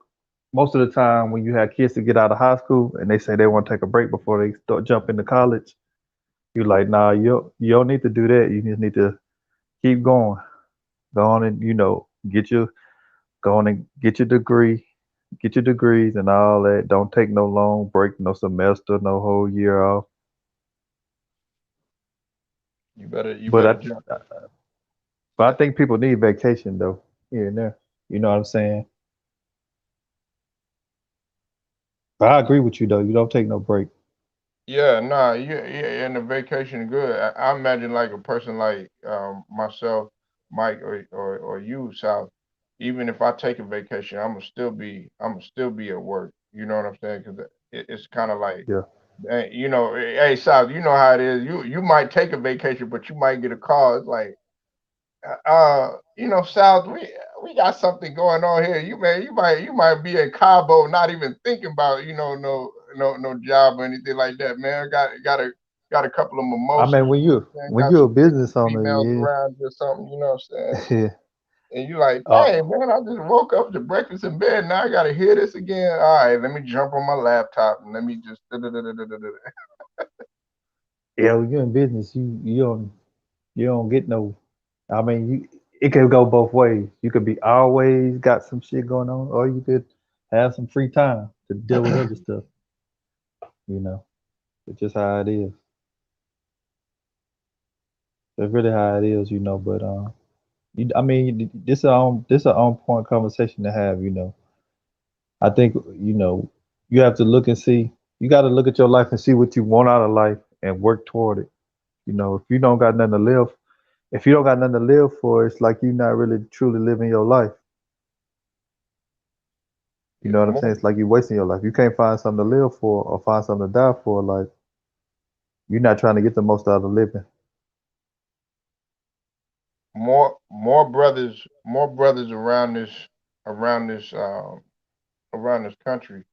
most of the time when you have kids to get out of high school and they say they want to take a break before they start jump into college. You're like, nah, you don't need to do that. You just need to keep going. Go on and get your go on and get your degrees and all that. Don't take no long break, no semester, no whole year off. You But better I jump. but I think people need vacation though, here and there. You know what I'm saying? But I agree with you though. You don't take no break. Yeah, nah, yeah, and the vacation good. I imagine like a person like myself, Mike, or you, South. Even if I take a vacation, I'm gonna still be at work. You know what I'm saying? Because it's kind of like, Yeah. hey, South, you know how it is. You might take a vacation, but you might get a call. It's like, South, we got something going on here. You might be in Cabo, not even thinking about, no job or anything like that, man. Got a couple of I mimosas, mean, you know what I'm saying? when Got you're a some business owner, females yeah, around or something, you know what I'm saying? yeah. And you like, Uh, dang, man, I just woke up to breakfast in bed. Now I gotta hear this again. All right, let me jump on my laptop and let me just. yeah, when you're in business, you don't get no. I mean, it could go both ways. You could be always got some shit going on, or you could have some free time to deal with other stuff. You know, it's just how it is. That's really how it is. But I mean, this is a on point conversation to have. I think you have to look and see. You got to look at your life and see what you want out of life and work toward it. If you don't got nothing to live, if you don't got nothing to live for, it's like you're not really truly living your life. You Yeah, know what I'm saying? It's like you're wasting your life. You can't find something to live for or find something to die for. Like, you're not trying to get the most out of living. more brothers around this country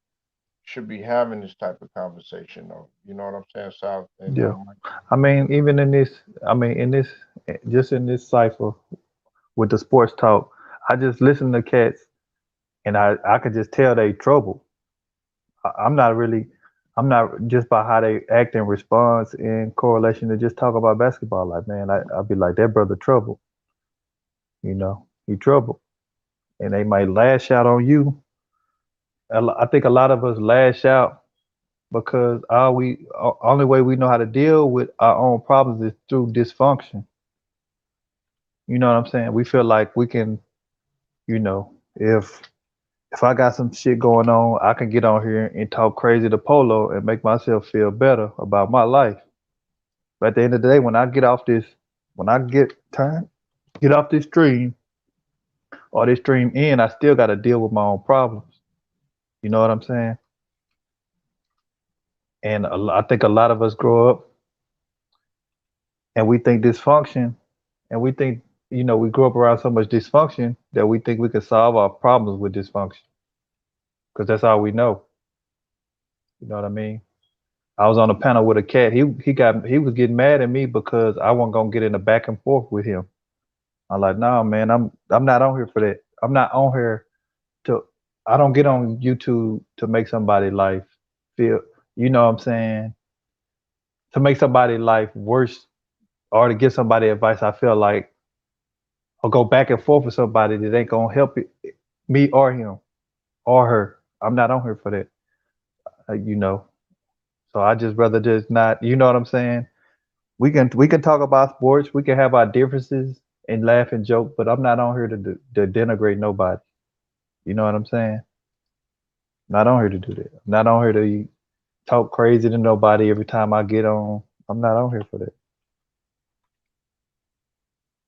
should be having this type of conversation though. You know what I'm saying, South and Yeah. Mike? I mean, even in this, I mean, just in this cipher with the sports talk, I just listen to cats and I could just tell they trouble. I'm not really, I'm not just by how they act and response in correlation to just talk about basketball. Like, man, I'd be like, that brother trouble, he trouble. And they might lash out on you. I think a lot of us lash out because only way we know how to deal with our own problems is through dysfunction. You know what I'm saying? We feel like we can, if I got some shit going on, I can get on here and talk crazy to Polo and make myself feel better about my life. But at the end of the day, when I get off this stream or this stream in, I still got to deal with my own problems. You know what I'm saying? And I think a lot of us grow up and we think dysfunction, and we think, we grew up around so much dysfunction that we think we can solve our problems with dysfunction because that's all we know. You know what I mean? I was on a panel with a cat. He was getting mad at me because I wasn't gonna get in a back and forth with him. I'm like, nah, man, I'm not on here for that. I'm not on here to. I don't get on YouTube to make somebody life feel. you know what I'm saying, to make somebody's life worse or to give somebody advice, I feel like, or go back and forth with somebody that ain't gonna help it, me or him or her. I'm not on here for that, you know. So I just rather just not, you know what I'm saying? We can talk about sports, we can have our differences and laugh and joke, but I'm not on here to denigrate nobody. You know what I'm saying? Not on here to do that. I'm not on here to talk crazy to nobody every time I get on. I'm not on here for that.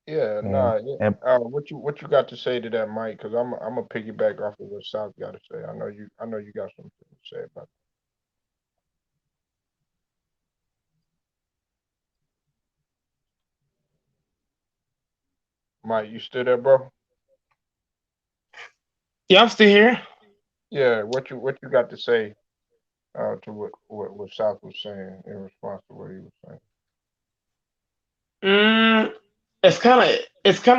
Yeah, And nah. Yeah. and What you got to say to that, Mike? Because I'm a piggyback off of what South got to say. I know you got something to say about that. Mike. You still there, bro? Yeah, I'm still here. Yeah. What you got to say to what South was saying in response to what he was saying? Mm, it's kind of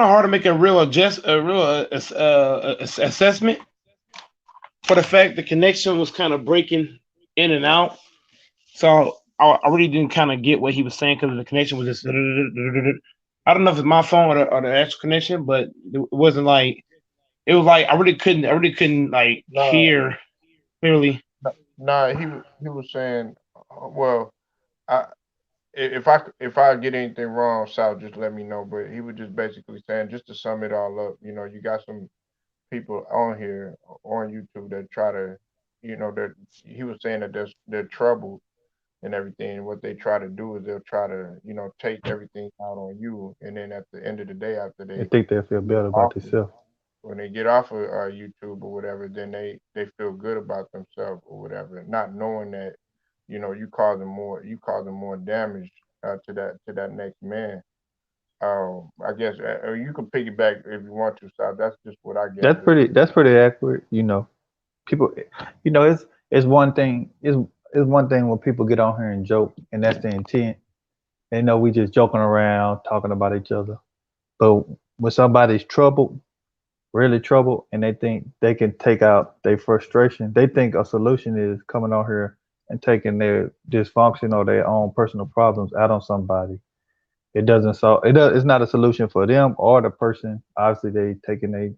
hard to make a real assessment for the fact the connection was kind of breaking in and out. So I really didn't kind of get what he was saying because the connection was just. I don't know if it's my phone or the actual connection, but it wasn't like it was like I really couldn't like Nah, hear clearly. nah. He was saying, well, I if I get anything wrong, South, just let me know. But he was just basically saying, just to sum it all up, you got some people on here on YouTube that try to, that he was saying that they're troubled and everything. And what they try to do is they'll try to, take everything out on you. And then at the end of the day, after I they think they'll feel get better about off of, themselves. when they get off of YouTube or whatever, then they feel good about themselves or whatever, not knowing that, you causing more damage to that next man. I guess you can piggyback if you want to, so that's just what I That's gathered. pretty. That's pretty accurate. You know, people. You know, it's one thing. It's one thing when people get on here and joke, and that's the intent. They know we just joking around, talking about each other. But when somebody's troubled, really troubled, and they think they can take out their frustration, they think a solution is coming on here and taking their dysfunction or their own personal problems out on somebody. It doesn't solve. It's not a solution for them or the person. Obviously, they taking their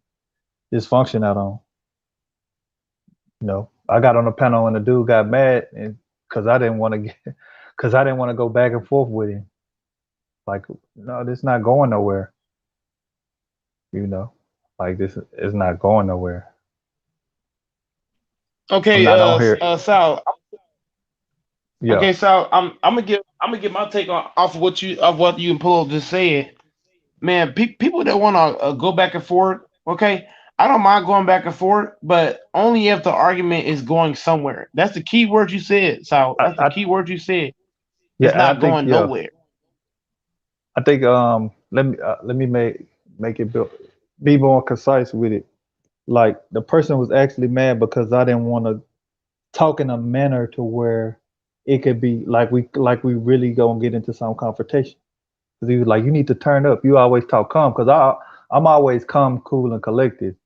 dysfunction out on. You know, I got on the panel and the dude got mad and because I didn't want to get, because I didn't want to go back and forth with him. Like, no, this not going nowhere. You know, like this is not going nowhere. I'm Okay, not on here. Sal. Yeah, Okay, Sal. I'm gonna get my take on off of what you and Polo just said. Man, people that want to go back and forth. Okay, I don't mind going back and forth, but only if the argument is going somewhere. That's the key word you said, Sal. I, That's the I key word you said. yeah, It's and I not think going yeah, nowhere. I think let me make it be more concise with it. Like the person was actually mad because I didn't want to talk in a manner to where it could be like we really gonna get into some confrontation. Because he was like, you need to turn up. You always talk calm. Because I'm always calm, cool, and collected.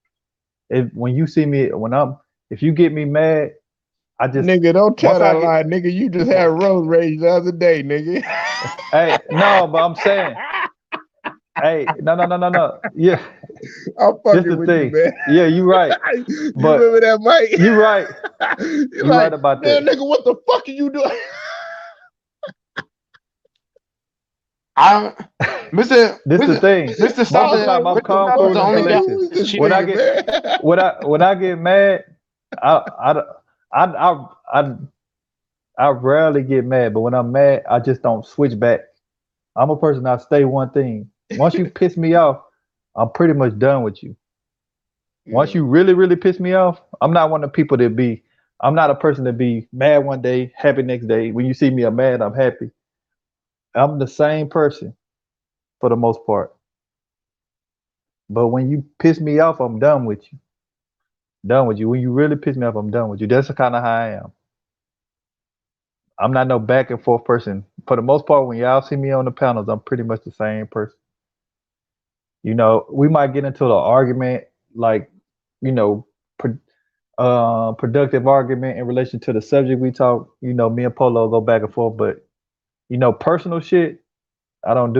If when you see me when I'm if you get me mad, I just Nigga, don't tell once that I get lie, nigga. You just had well, road rage the other day, nigga. hey no, but I'm saying hey no. Yeah, I'm this fucking the with you, thing. man. Yeah, you right. You But remember that, you right. Mike? You're You like, right about man, that. nigga, what the fuck are you doing? I, Mister This the Mister thing. Mister Most South, of the time I'm Mister calm, South is cool, the and only guy collected. Who is that's this When I cheating. nigga, get man? when I get mad, I I I I I, I rarely get mad, but when I'm mad, I just don't switch back. I'm a person I stay one thing. Once you piss me off, I'm pretty much done with you. Once Yeah, you really, really piss me off, I'm not one of the people that be. I'm not a person that be mad one day, happy next day. When you see me, I'm mad, I'm happy. I'm the same person for the most part. But when you piss me off, I'm done with you. Done with you. When you really piss me off, I'm done with you. That's kind of how I am. I'm not no back and forth person. For the most part, when y'all see me on the panels, I'm pretty much the same person. You know, we might get into an argument, like, you know, productive argument in relation to the subject we talk. You know, me and Polo go back and forth, but personal shit. I don't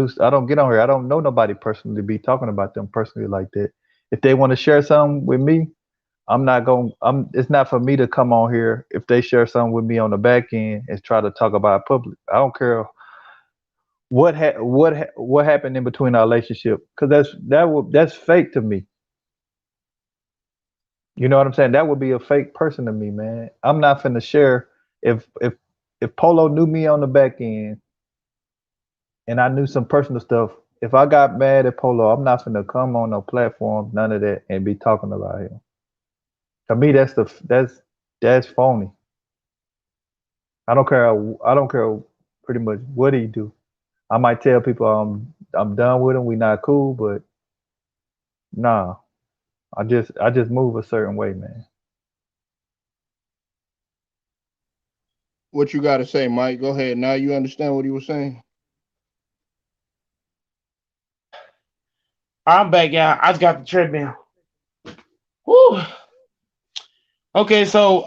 get on here. I don't know nobody personally to be talking about them personally like that. If they want to share something with me, I'm not going. I'm. It's not for me to come on here if they share something with me on the back end and try to talk about it public. I don't care what happened in between our relationship because that's fake to me. You know what I'm saying? That would be a fake person to me, man. I'm not finna share if Polo knew me on the back end and I knew some personal stuff. If I got mad at Polo, I'm not finna come on no platform, none of that, and be talking about him. To me, that's phony. I don't care. I don't care pretty much what he do. I might tell people I'm done with him. We not cool, but nah. I just move a certain way, man. What you got to say, Mike? Go ahead. Now you understand what he was saying. I'm back, y'all. I just got the treadmill. Whew. Okay, so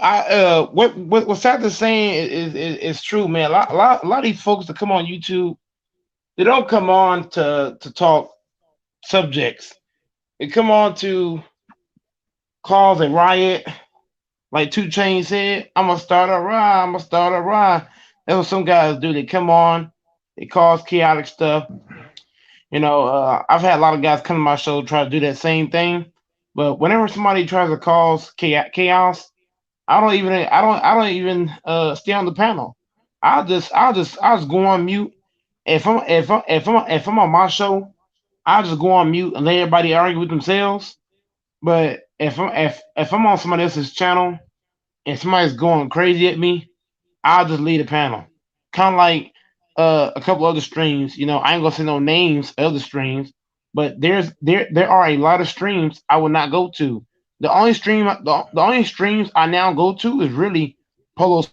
what Seth is saying is true, man. A lot of these folks that come on YouTube, they don't come on to talk subjects. They come on to cause a riot, like Two Chain said. I'm gonna start a riot. I'm gonna start a riot. That's what some guys do. They come on, they cause chaotic stuff. I've had a lot of guys come to my show try to do that same thing. But whenever somebody tries to cause chaos, I don't even stay on the panel. I'll just go on mute. If I'm on my show, I'll just go on mute and let everybody argue with themselves. But if I'm on somebody else's channel and somebody's going crazy at me, I'll just leave the panel. Kind of like a couple other streams. I ain't gonna say no names of the streams, but there are a lot of streams I would not go to. The only streams I now go to is really Polo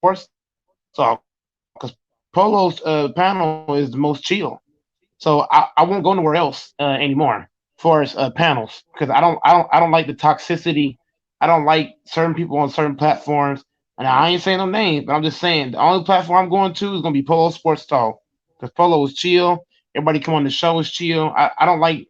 Sports Talk because Polo's panel is the most chill. So I won't go nowhere else anymore for panels because I don't like the toxicity. I don't like certain people on certain platforms. And I ain't saying no names, but I'm just saying the only platform I'm going to is gonna be Polo Sports Talk because Polo is chill. Everybody come on the show is chill. I don't like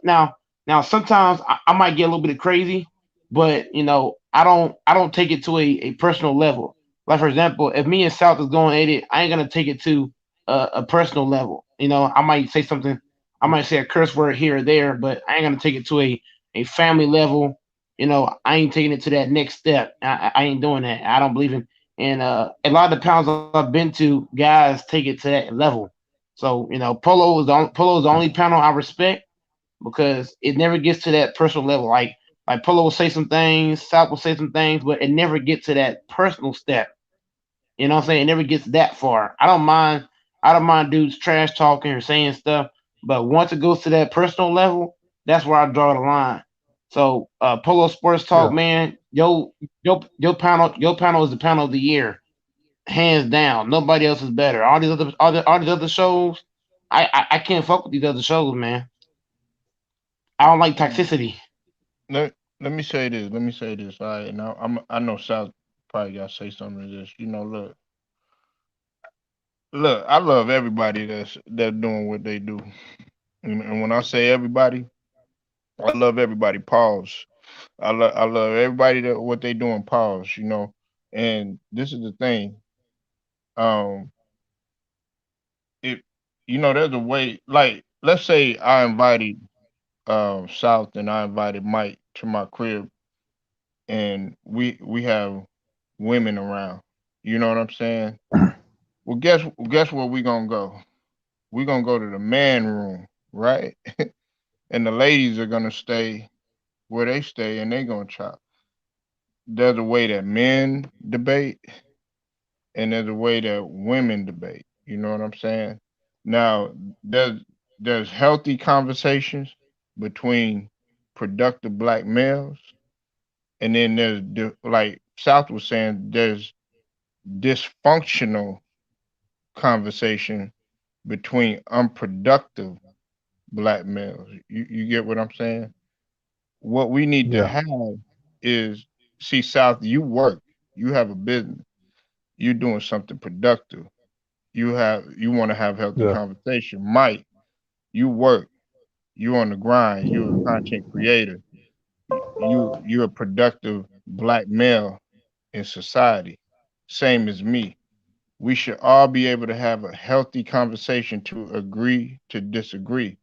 now sometimes I might get a little bit of crazy, but I don't take it to a personal level. Like for example, if me and South is going at it, I ain't gonna take it to a personal level. I might say something, I might say a curse word here or there, but I ain't gonna take it to a family level. I ain't taking it to that next step. I ain't doing that. I don't believe in. And a lot of the pounds I've been to, guys take it to that level. So Polo is the only panel I respect because it never gets to that personal level. Like Polo will say some things, South will say some things, but it never gets to that personal step. You know what I'm saying? It never gets that far. I don't mind dudes trash talking or saying stuff, but once it goes to that personal level, that's where I draw the line. So Polo Sports Talk, Yeah, man, your panel is the panel of the year, hands down. Nobody else is better. All these other shows, I can't fuck with these other shows, man. I don't like toxicity. Let me say this. Let me say this. All right. Now I know South probably got to say something to this. Look. I love everybody that's doing what they do, and when I say everybody, I love everybody. Pause. I love everybody that what they doing. Pause. And this is the thing. Um, if there's a way. Like, let's say I invited South and I invited Mike to my crib, and we have women around. You know what I'm saying? Well, guess where we gonna go? We gonna go to the man room, right? And the ladies are gonna stay where they stay, and they gonna chop. There's a way that men debate, and there's a way that women debate. You know what I'm saying? Now, there's healthy conversations between productive black males, and then like South was saying, there's dysfunctional conversation between unproductive black males. You get what I'm saying? What we need to Yeah. have is, see, South, you work, you have a business, you're doing something productive. You want to have healthy Yeah. conversation. Mike, you work, you on the grind, you're a content creator, you're a productive black male in society, same as me. We should all be able to have a healthy conversation to agree to disagree.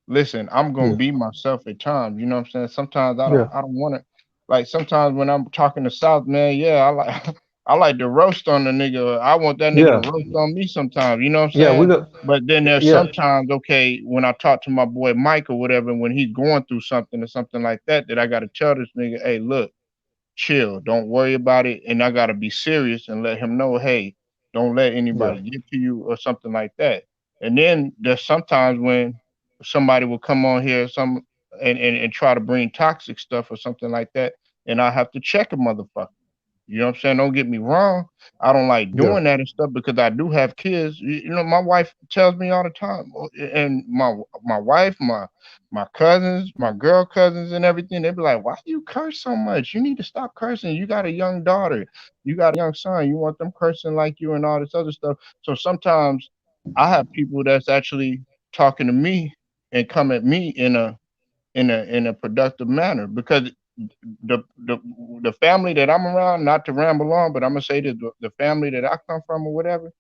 Listen, I'm gonna Yeah. be myself at times. You know what I'm saying? Sometimes Yeah. I don't want to. Like sometimes when I'm talking to South, man, yeah, I like I like to roast on the nigga. I want that nigga to Yeah. roast on me sometimes. You know what I'm Yeah. We saying? got. But then there's Yeah. sometimes, okay, when I talk to my boy Mike or whatever, when he's going through something or something like that, that I gotta tell this nigga, hey, look, chill. Don't worry about it. And I gotta be serious and let him know, hey, don't let Yeah. anybody get to you or something like that. And then there's sometimes when somebody will come on here and try to bring toxic stuff or something like that, and I have to check a motherfucker. You know what I'm saying? Don't get me wrong. I don't like Yeah. doing that and stuff because I do have kids. You know, my wife tells me all the time, and my wife, my cousins, my girl cousins, and everything. They be like, "Why do you curse so much? You need to stop cursing. You got a young daughter. You got a young son. You want them cursing like you and all this other stuff." So sometimes I have people that's actually talking to me and come at me in a productive manner because the the the family that I'm around, not to ramble on, but I'm gonna say that the family that I come from or whatever,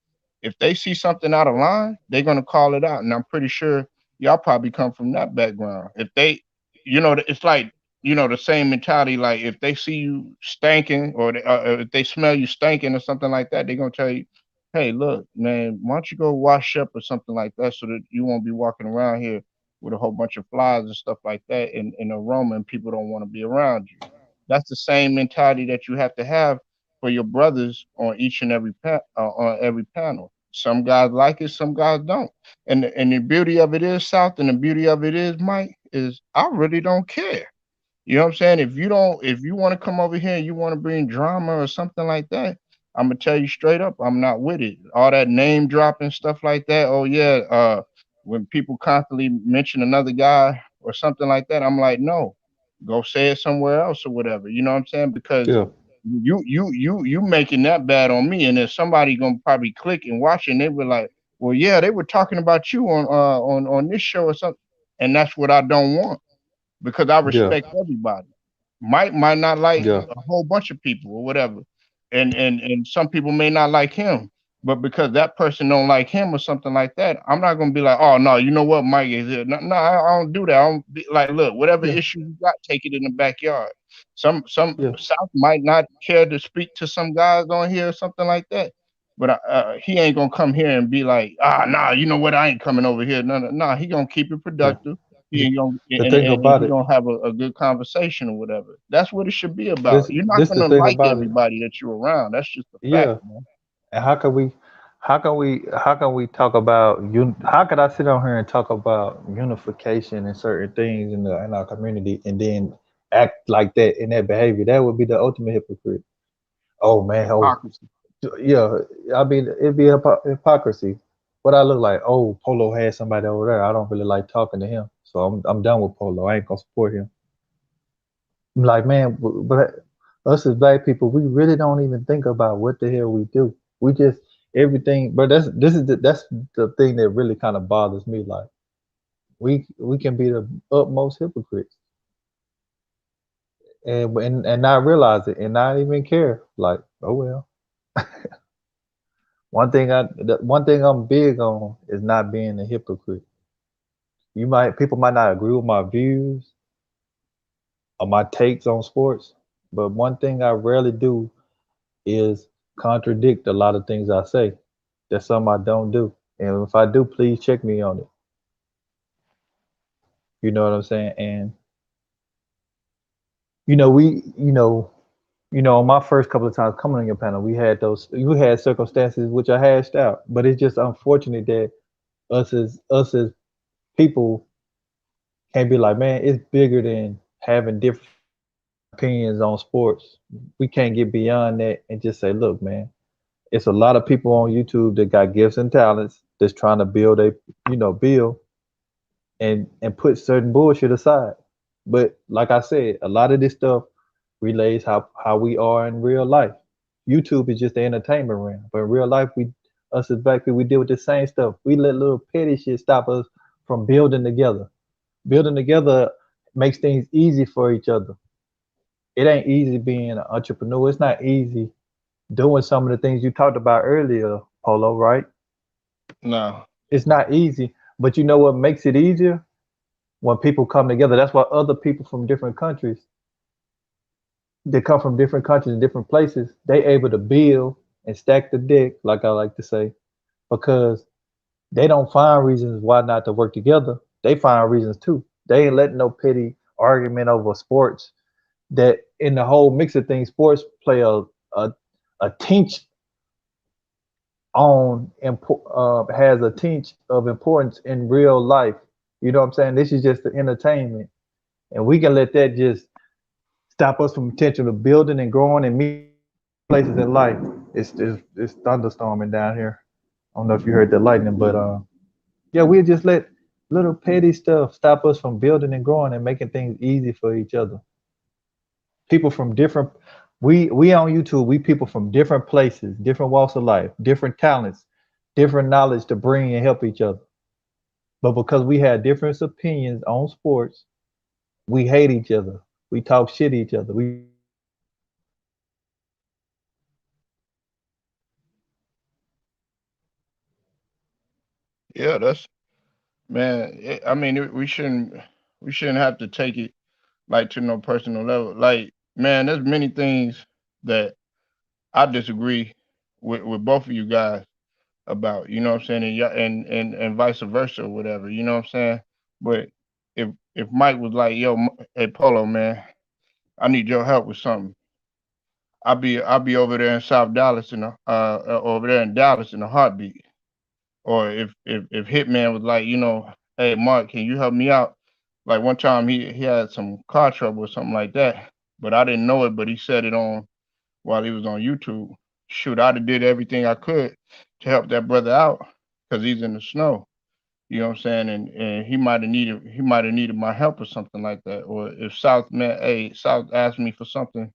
if they see something out of line, they're gonna call it out, and I'm pretty sure y'all probably come from that background. If they, it's like the same mentality. Like if they see you stinking, or if they smell you stinking or something like that, they're gonna tell you, "Hey, look, man, why don't you go wash up or something like that, so that you won't be walking around here with a whole bunch of flies and stuff like that in aroma, and people don't want to be around you." That's the same mentality that you have to have for your brothers on each and every on every panel. Some guys like it, some guys don't. And the beauty of it is, South, and the beauty of it is, Mike, is I really don't care. You know what I'm saying? If you want to come over here and you want to bring drama or something like that, I'm gonna tell you straight up, I'm not with it. All that name dropping stuff like that. Oh yeah, when people constantly mention another guy or something like that, I'm like, no, go say it somewhere else or whatever. You know what I'm saying? Because Yeah. you making that bad on me, and then somebody gonna probably click and watch it, and they were like, well, yeah, they were talking about you on this show or something, and that's what I don't want because I Yeah. respect everybody. Mike might not like Yeah. a whole bunch of people or whatever, and some people may not like him. But because that person don't like him or something like that, I'm not gonna be like, oh no, you know what, Mike is it? No, no, I don't do that. I don't be like, look, whatever Yeah. issue you got, take it in the backyard. Some Yeah. South might not care to speak to some guys on here or something like that, but he ain't gonna come here and be like, ah, nah, you know what, I ain't coming over here. No, no, no, he gonna keep it Yeah. productive. He The, ain't gonna the and, thing and, and about he it, gonna have a good conversation or whatever. That's what it should be about. this You're not this the gonna thing like about it. everybody that you're around. That's just a fact, Yeah. man. And how can we talk about how could I sit on here and talk about unification and certain things in our community and then act like that in that behavior? That would be the ultimate hypocrite. Oh man, oh Hypocrisy. yeah. I mean, it'd be hypocrisy. What I look like? Oh, Polo had somebody over there. I don't really like talking to him, so I'm done with Polo. I ain't gonna support him. I'm like, man, but us as black people, we really don't even think about what the hell we do. We just everything. But that's the thing that really kind of bothers me. Like we can be the utmost hypocrites and not realize it and not even care. Like, oh well. One thing I'm big on is not being a hypocrite. People might not agree with my views or my takes on sports, but one thing I rarely do is contradict a lot of things I say. That's something I don't do. And if I do, please check me on it. You know what I'm saying? And you know, on my first couple of times coming on your panel, we had circumstances which I hashed out. But it's just unfortunate that us as people can't be like, man, it's bigger than having different opinions on sports. We can't get beyond that and just say, look, man, it's a lot of people on YouTube that got gifts and talents that's trying to build and put certain bullshit aside. But like I said, a lot of this stuff relays how we are in real life. YouTube is just the entertainment realm, but in real life, we us as black people we deal with the same stuff. We let little petty shit stop us from building together. Building together makes things easy for each other. It ain't easy being an entrepreneur. It's not easy doing some of the things you talked about earlier, Polo, right? No. It's not easy, but you know what makes it easier? When people come together. That's why other people from different countries, they come from different countries and different places, they able to build and stack the deck, like I like to say, because they don't find reasons why not to work together. They find reasons too. They ain't letting no petty argument over sports. That in the whole mix of things, sports play a, a tinge has a tinge of importance in real life. You know what I'm saying? This is just the entertainment, and we can let that just stop us from potential of building and growing and meeting places in life. It's thunderstorming down here. I don't know if you heard the lightning, but yeah, we just let little petty stuff stop us from building and growing and making things easy for each other. People from different we on YouTube, we people from different places, different walks of life, different talents, different knowledge to bring and help each other. But because we had different opinions on sports, we hate each other. We talk shit to each other. We Yeah, that's man. I mean, we shouldn't have to take it like to no personal level. Like, man, there's many things that I disagree with both of you guys about. You know what I'm saying, and and vice versa or whatever. You know what I'm saying. But if Mike was like, yo, hey Polo, man, I need your help with something. I'll be over there in South Dallas in a over there in Dallas in a heartbeat. Or if Hitman was like, hey Mark, can you help me out? Like one time he had some car trouble or something like that, but I didn't know it, but he said it on while he was on YouTube. Shoot, I'd have did everything I could to help that brother out because he's in the snow. You know what I'm saying? And he might have needed my help or something like that. Or if South man, hey, South asked me for something,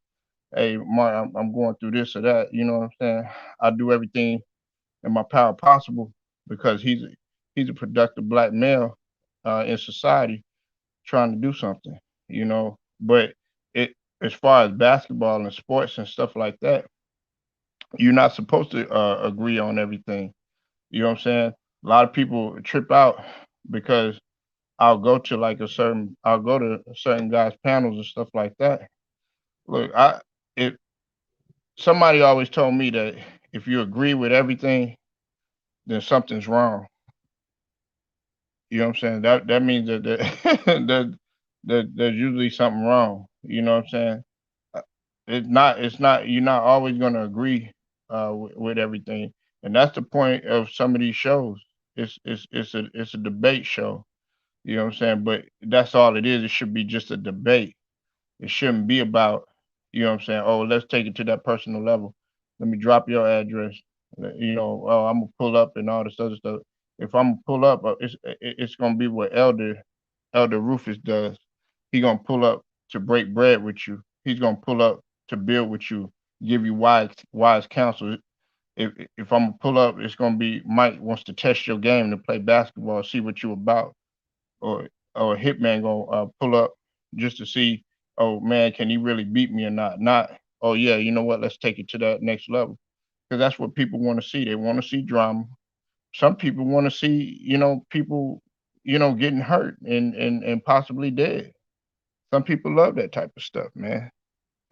hey Mark, I'm going through this or that. You know what I'm saying? I do everything in my power possible because he's a productive black male in society trying to do something, But it as far as basketball and sports and stuff like that, you're not supposed to agree on everything. You know what I'm saying? A lot of people trip out because I'll go to certain guys' panels and stuff like that. Look, if somebody always told me that if you agree with everything, then something's wrong. You know what I'm saying? That means that that there's usually something wrong. You know what I'm saying? Uh, it's not you're not always going to agree with everything, and that's the point of some of these shows. It's a debate show. You know what I'm saying? But that's all it is. It should be just a debate. It shouldn't be about, you know what I'm saying? Oh, let's take it to that personal level. Let me drop your address. Oh, I'm gonna pull up and all this other stuff. If I'm gonna pull up, it's gonna be what Elder Rufus does. He gonna pull up to break bread with you. He's gonna pull up to build with you, give you wise counsel. If I'm gonna pull up, it's gonna be Mike wants to test your game to play basketball, see what you about, or or a hitman gonna pull up just to see, oh man, can he really beat me or not? Not, oh yeah, you know what? Let's take it to that next level because that's what people want to see. They want to see drama. Some people want to see, people, getting hurt and possibly dead. Some people love that type of stuff, man,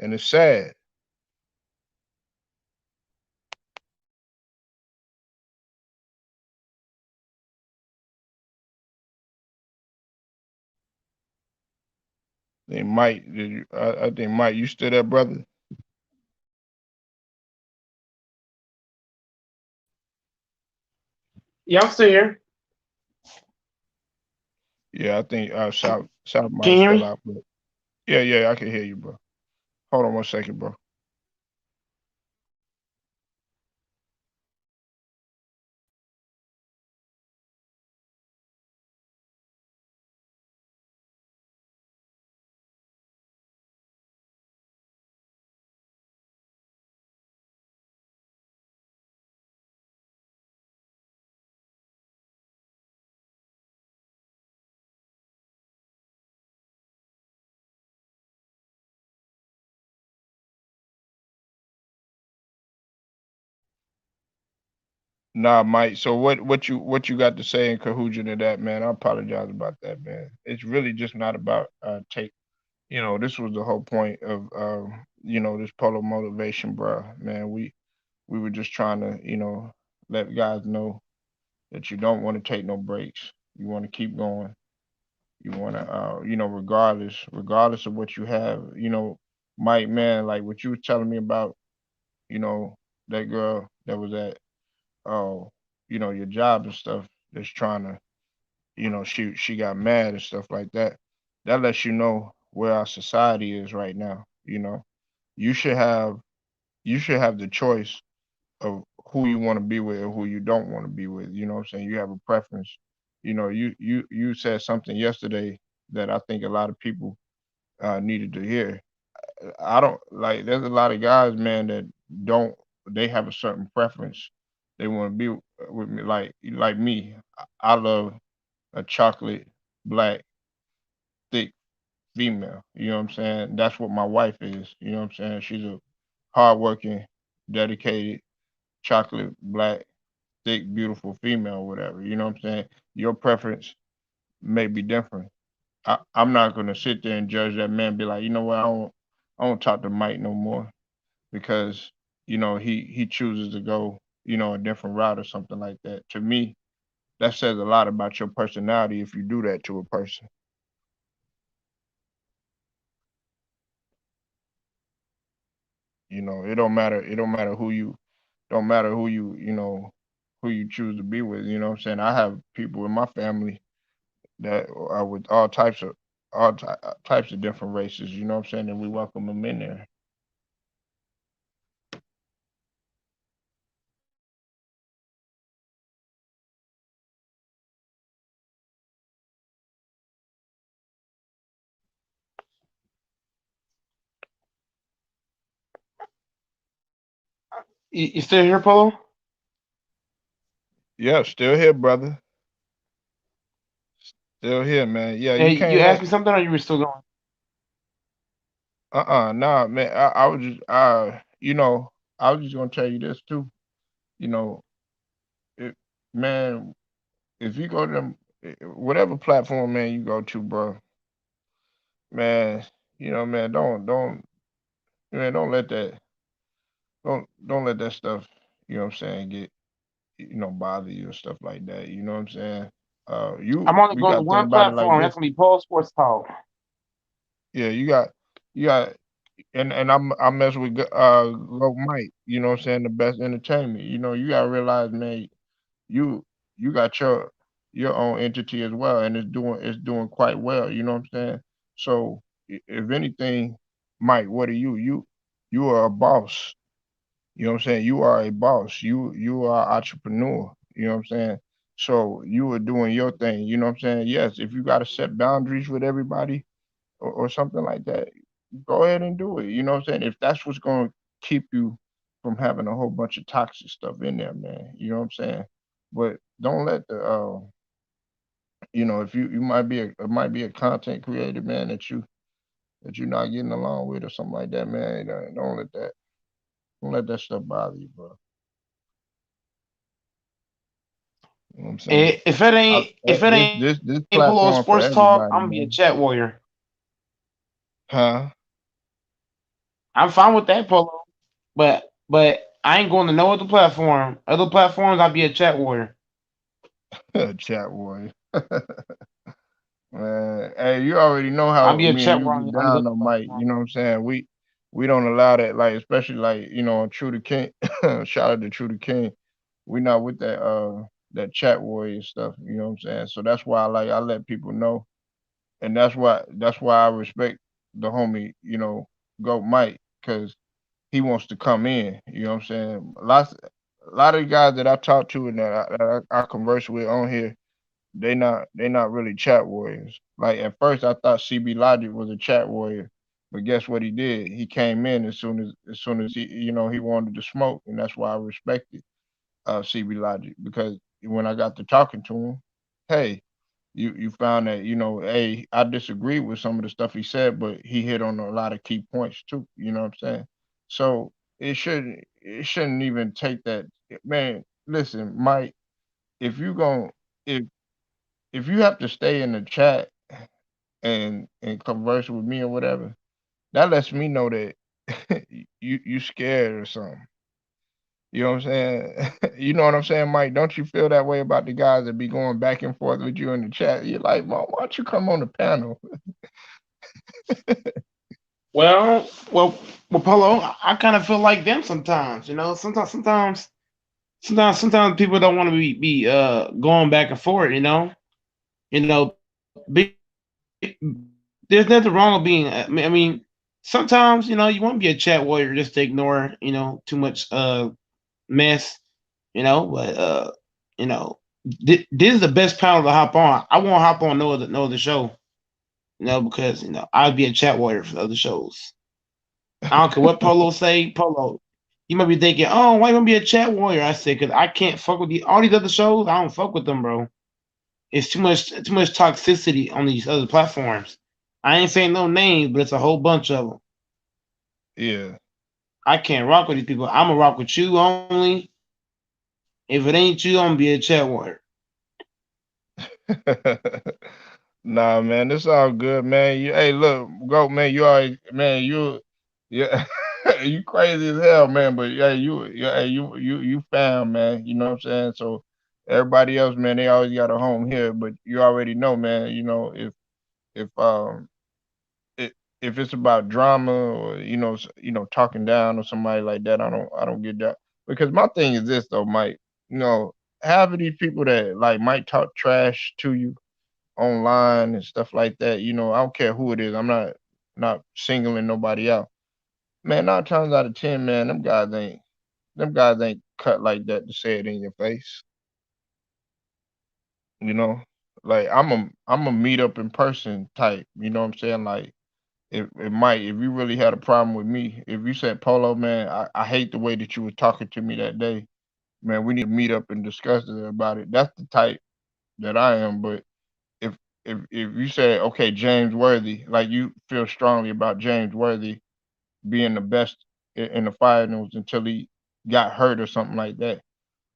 and it's sad. They might, I think, Mike, you still there, brother? Yeah, I'm still here. Yeah, I think South Can might you hear still me? out, but yeah, yeah, I can hear you, bro. Hold on one second, bro. Nah, Mike. So what you got to say in conclusion to that, man? I apologize about that, man. It's really just not about take. This was the whole point of this polo motivation, bro. Man, we were just trying to let guys know that you don't want to take no breaks. You want to keep going. You want to regardless of what you have. Mike, man, like what you were telling me about, you know, that girl that was at oh, your job and stuff that's trying to, she got mad and stuff like that. That lets you know where our society is right now. You should have you should have the choice of who you want to be with and who you don't want to be with. You know what I'm saying? You have a preference. You said something yesterday that I think a lot of people needed to hear. I don't like. There's a lot of guys, man, that don't. They have a certain preference. They want to be with me, like me. I love a chocolate black thick female. You know what I'm saying? That's what my wife is. You know what I'm saying? She's a hardworking, dedicated, chocolate black thick, beautiful female, whatever. You know what I'm saying? Your preference may be different. I'm not gonna sit there and judge that man. Be like, you know what? I don't talk to Mike no more because he chooses to go a different route or something like that. To me, that says a lot about your personality if you do that to a person. It don't matter. It don't matter who you choose to be with. You know what I'm saying? I have people in my family that are with all types of different races. You know what I'm saying? And we welcome them in there. You still here, Polo? Yeah, still here, brother. Still here, man. Yeah, you Hey, you came asked in. me something, or you were still going? Nah, man. I was just I was just gonna tell you this too. You know, it, man, if you go to them, whatever platform, man, you go to, bro, man, man, don't let that don't let that stuff, what I'm saying, get bother you and stuff like that. You know what I'm saying? I'm only We going to got to think one about it like platform. this. That's gonna be Polo Sports Talk. Yeah, you got, and I mess with Go Mike. You know what I'm saying? The best entertainment. You gotta realize, man, you you got your own entity as well, and it's doing quite well. You know what I'm saying? So if anything, Mike, what are you? You are a boss. You know what I'm saying? You are a boss. You are an entrepreneur. You know what I'm saying? So you are doing your thing. You know what I'm saying? Yes, if you got to set boundaries with everybody or something like that, go ahead and do it. You know what I'm saying? If that's what's going to keep you from having a whole bunch of toxic stuff in there, man. You know what I'm saying? But don't let if you might be a content creator, man, that you're not getting along with or something like that, man. Don't let that stuff bother you, bro. You know what I'm saying? If it This ain't this this Polo platform Sports for Talk, I'm gonna everybody, be a man. chat warrior. Huh? I'm fine with that, Polo. But I ain't going to no other platform. Other platforms, I'll be a chat warrior. Chat warrior. Man, hey, you already know I'll how be a me and chat you warrior get on these down other though, Mike. platforms. You know what I'm saying? We don't allow that, like, especially like, True the King. Shout out to True the King. We not with that chat warrior stuff, you know what I'm saying? So that's why I let people know. And that's why I respect the homie, Go Mike, because he wants to come in, you know what I'm saying? A lot of the guys that I talk to and that I converse with on here, they not really chat warriors. Like at first I thought CB Logic was a chat warrior, but guess what he did? He came in as soon as he wanted to smoke, and that's why I respected CB Logic, because when I got to talking to him, hey, you found that hey, I disagree with some of the stuff he said, but he hit on a lot of key points too. You know what I'm saying? So it shouldn't even take that, man. listen, Mike, if you gon' if if you have to stay in the chat and converse with me or whatever, that lets me know that you scared or something. You know what I'm saying? You know what I'm saying, Mike? Don't you feel that way about the guys that be going back and forth with you in the chat? You're like, why don't you come on the panel? Well, Polo. I kind of feel like them sometimes. Sometimes people don't want to be going back and forth. There's nothing wrong with being. I mean, sometimes you want to be a chat warrior just to ignore too much mess. But you know this is the best panel to hop on. I won't hop on no other show. Because I'd be a chat warrior for the other shows. I don't care what Polo say. Polo, you might be thinking, oh, why you want to be a chat warrior? I said, because I can't fuck with all these other shows. I don't fuck with them, bro. It's too much toxicity on these other platforms. I ain't saying no names, but it's a whole bunch of them. Yeah. I can't rock with these people. I'm gonna rock with you only. If it ain't you, I'm gonna be a chat warrior. Nah, man, it's all good, man. Hey, look, go, man. You always, man. Yeah, you crazy as hell, man. But hey, you found, man. You know what I'm saying? So everybody else, man, they always got a home here. But you already know, man. You know, if it, if it's about drama or talking down or somebody like that, I don't get that. Because my thing is this though, Mike. You know, half of these people that like might talk trash to you online and stuff like that. I don't care who it is. I'm not singling nobody out. Man, 9 times out of 10, man, them guys ain't cut like that to say it in your face. You know, like I'm a meet up in person type. You know what I'm saying? Like if you really had a problem with me, if you said Polo, man, I hate the way that you were talking to me that day, man, we need to meet up and discuss it about it. That's the type that I am. But if if you say, okay, James Worthy, like you feel strongly about James Worthy being the best in the finals until he got hurt or something like that,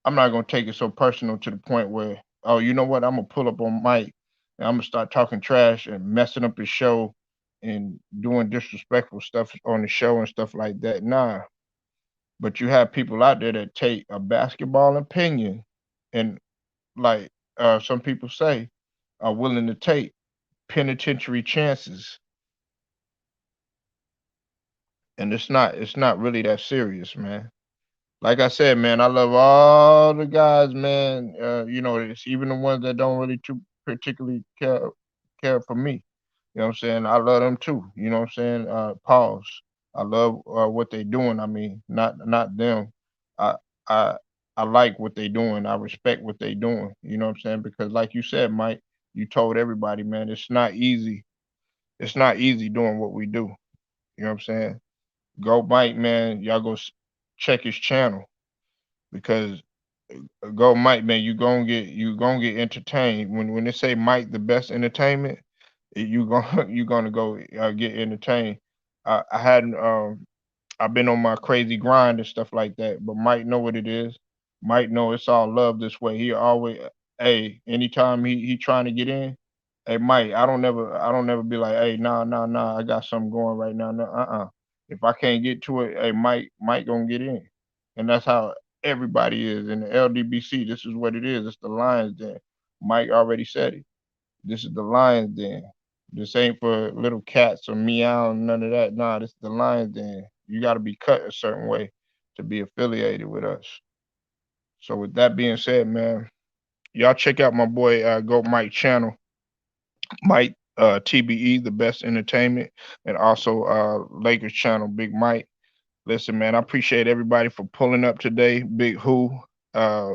I'm not gonna take it so personal to the point where, oh, you know what, I'm gonna pull up on Mike and I'm gonna start talking trash and messing up his show and doing disrespectful stuff on the show and stuff like that. Nah. But you have people out there that take a basketball opinion and, like some people say, are willing to take penitentiary chances, and it's not really that serious, man. Like I said, man, I love all the guys, man. It's even the ones that don't really too particularly care for me. You know what I'm saying? I love them too. You know what I'm saying? Pause. I love what they doing. I mean, not them. I I I like what they doing. I respect what they doing. You know what I'm saying? Because like you said, Mike, you told everybody, man, it's not easy. It's not easy doing what we do. You know what I'm saying? Go Mike, man. Y'all go check his channel because go Mike, man. You gonna get entertained when they say Mike the best entertainment. You gonna go get entertained. I hadn't I've been on my crazy grind and stuff like that, but Mike know what it is. Mike know it's all love this way. He always, hey, anytime he trying to get in, hey Mike, I don't never be like, hey, nah, I got something going right now. No, If I can't get to it, hey Mike gonna get in, and that's how everybody is in the LDBC. This is what it is. It's the Lions Den. Mike already said it. This is the Lions Den. This ain't for little cats or meow, none of that. Nah, this is the Lions Den. You got to be cut a certain way to be affiliated with us. So with that being said, man, y'all check out my boy Go Mike channel, Mike TBE, the best entertainment, and also Lakers channel, Big Mike. Listen, man, I appreciate everybody for pulling up today. Big Who, uh,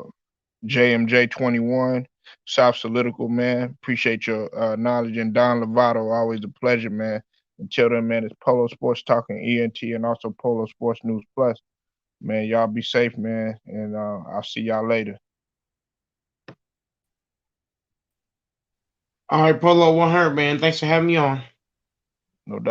JMJ21, South Solitical, man. Appreciate your knowledge. And Don Lovato, always a pleasure, man. Until then, man, it's Polo Sports Talking ENT and also Polo Sports News Plus. Man, y'all be safe, man. And I'll see y'all later. All right, Polo 100, man. Thanks for having me on. No doubt.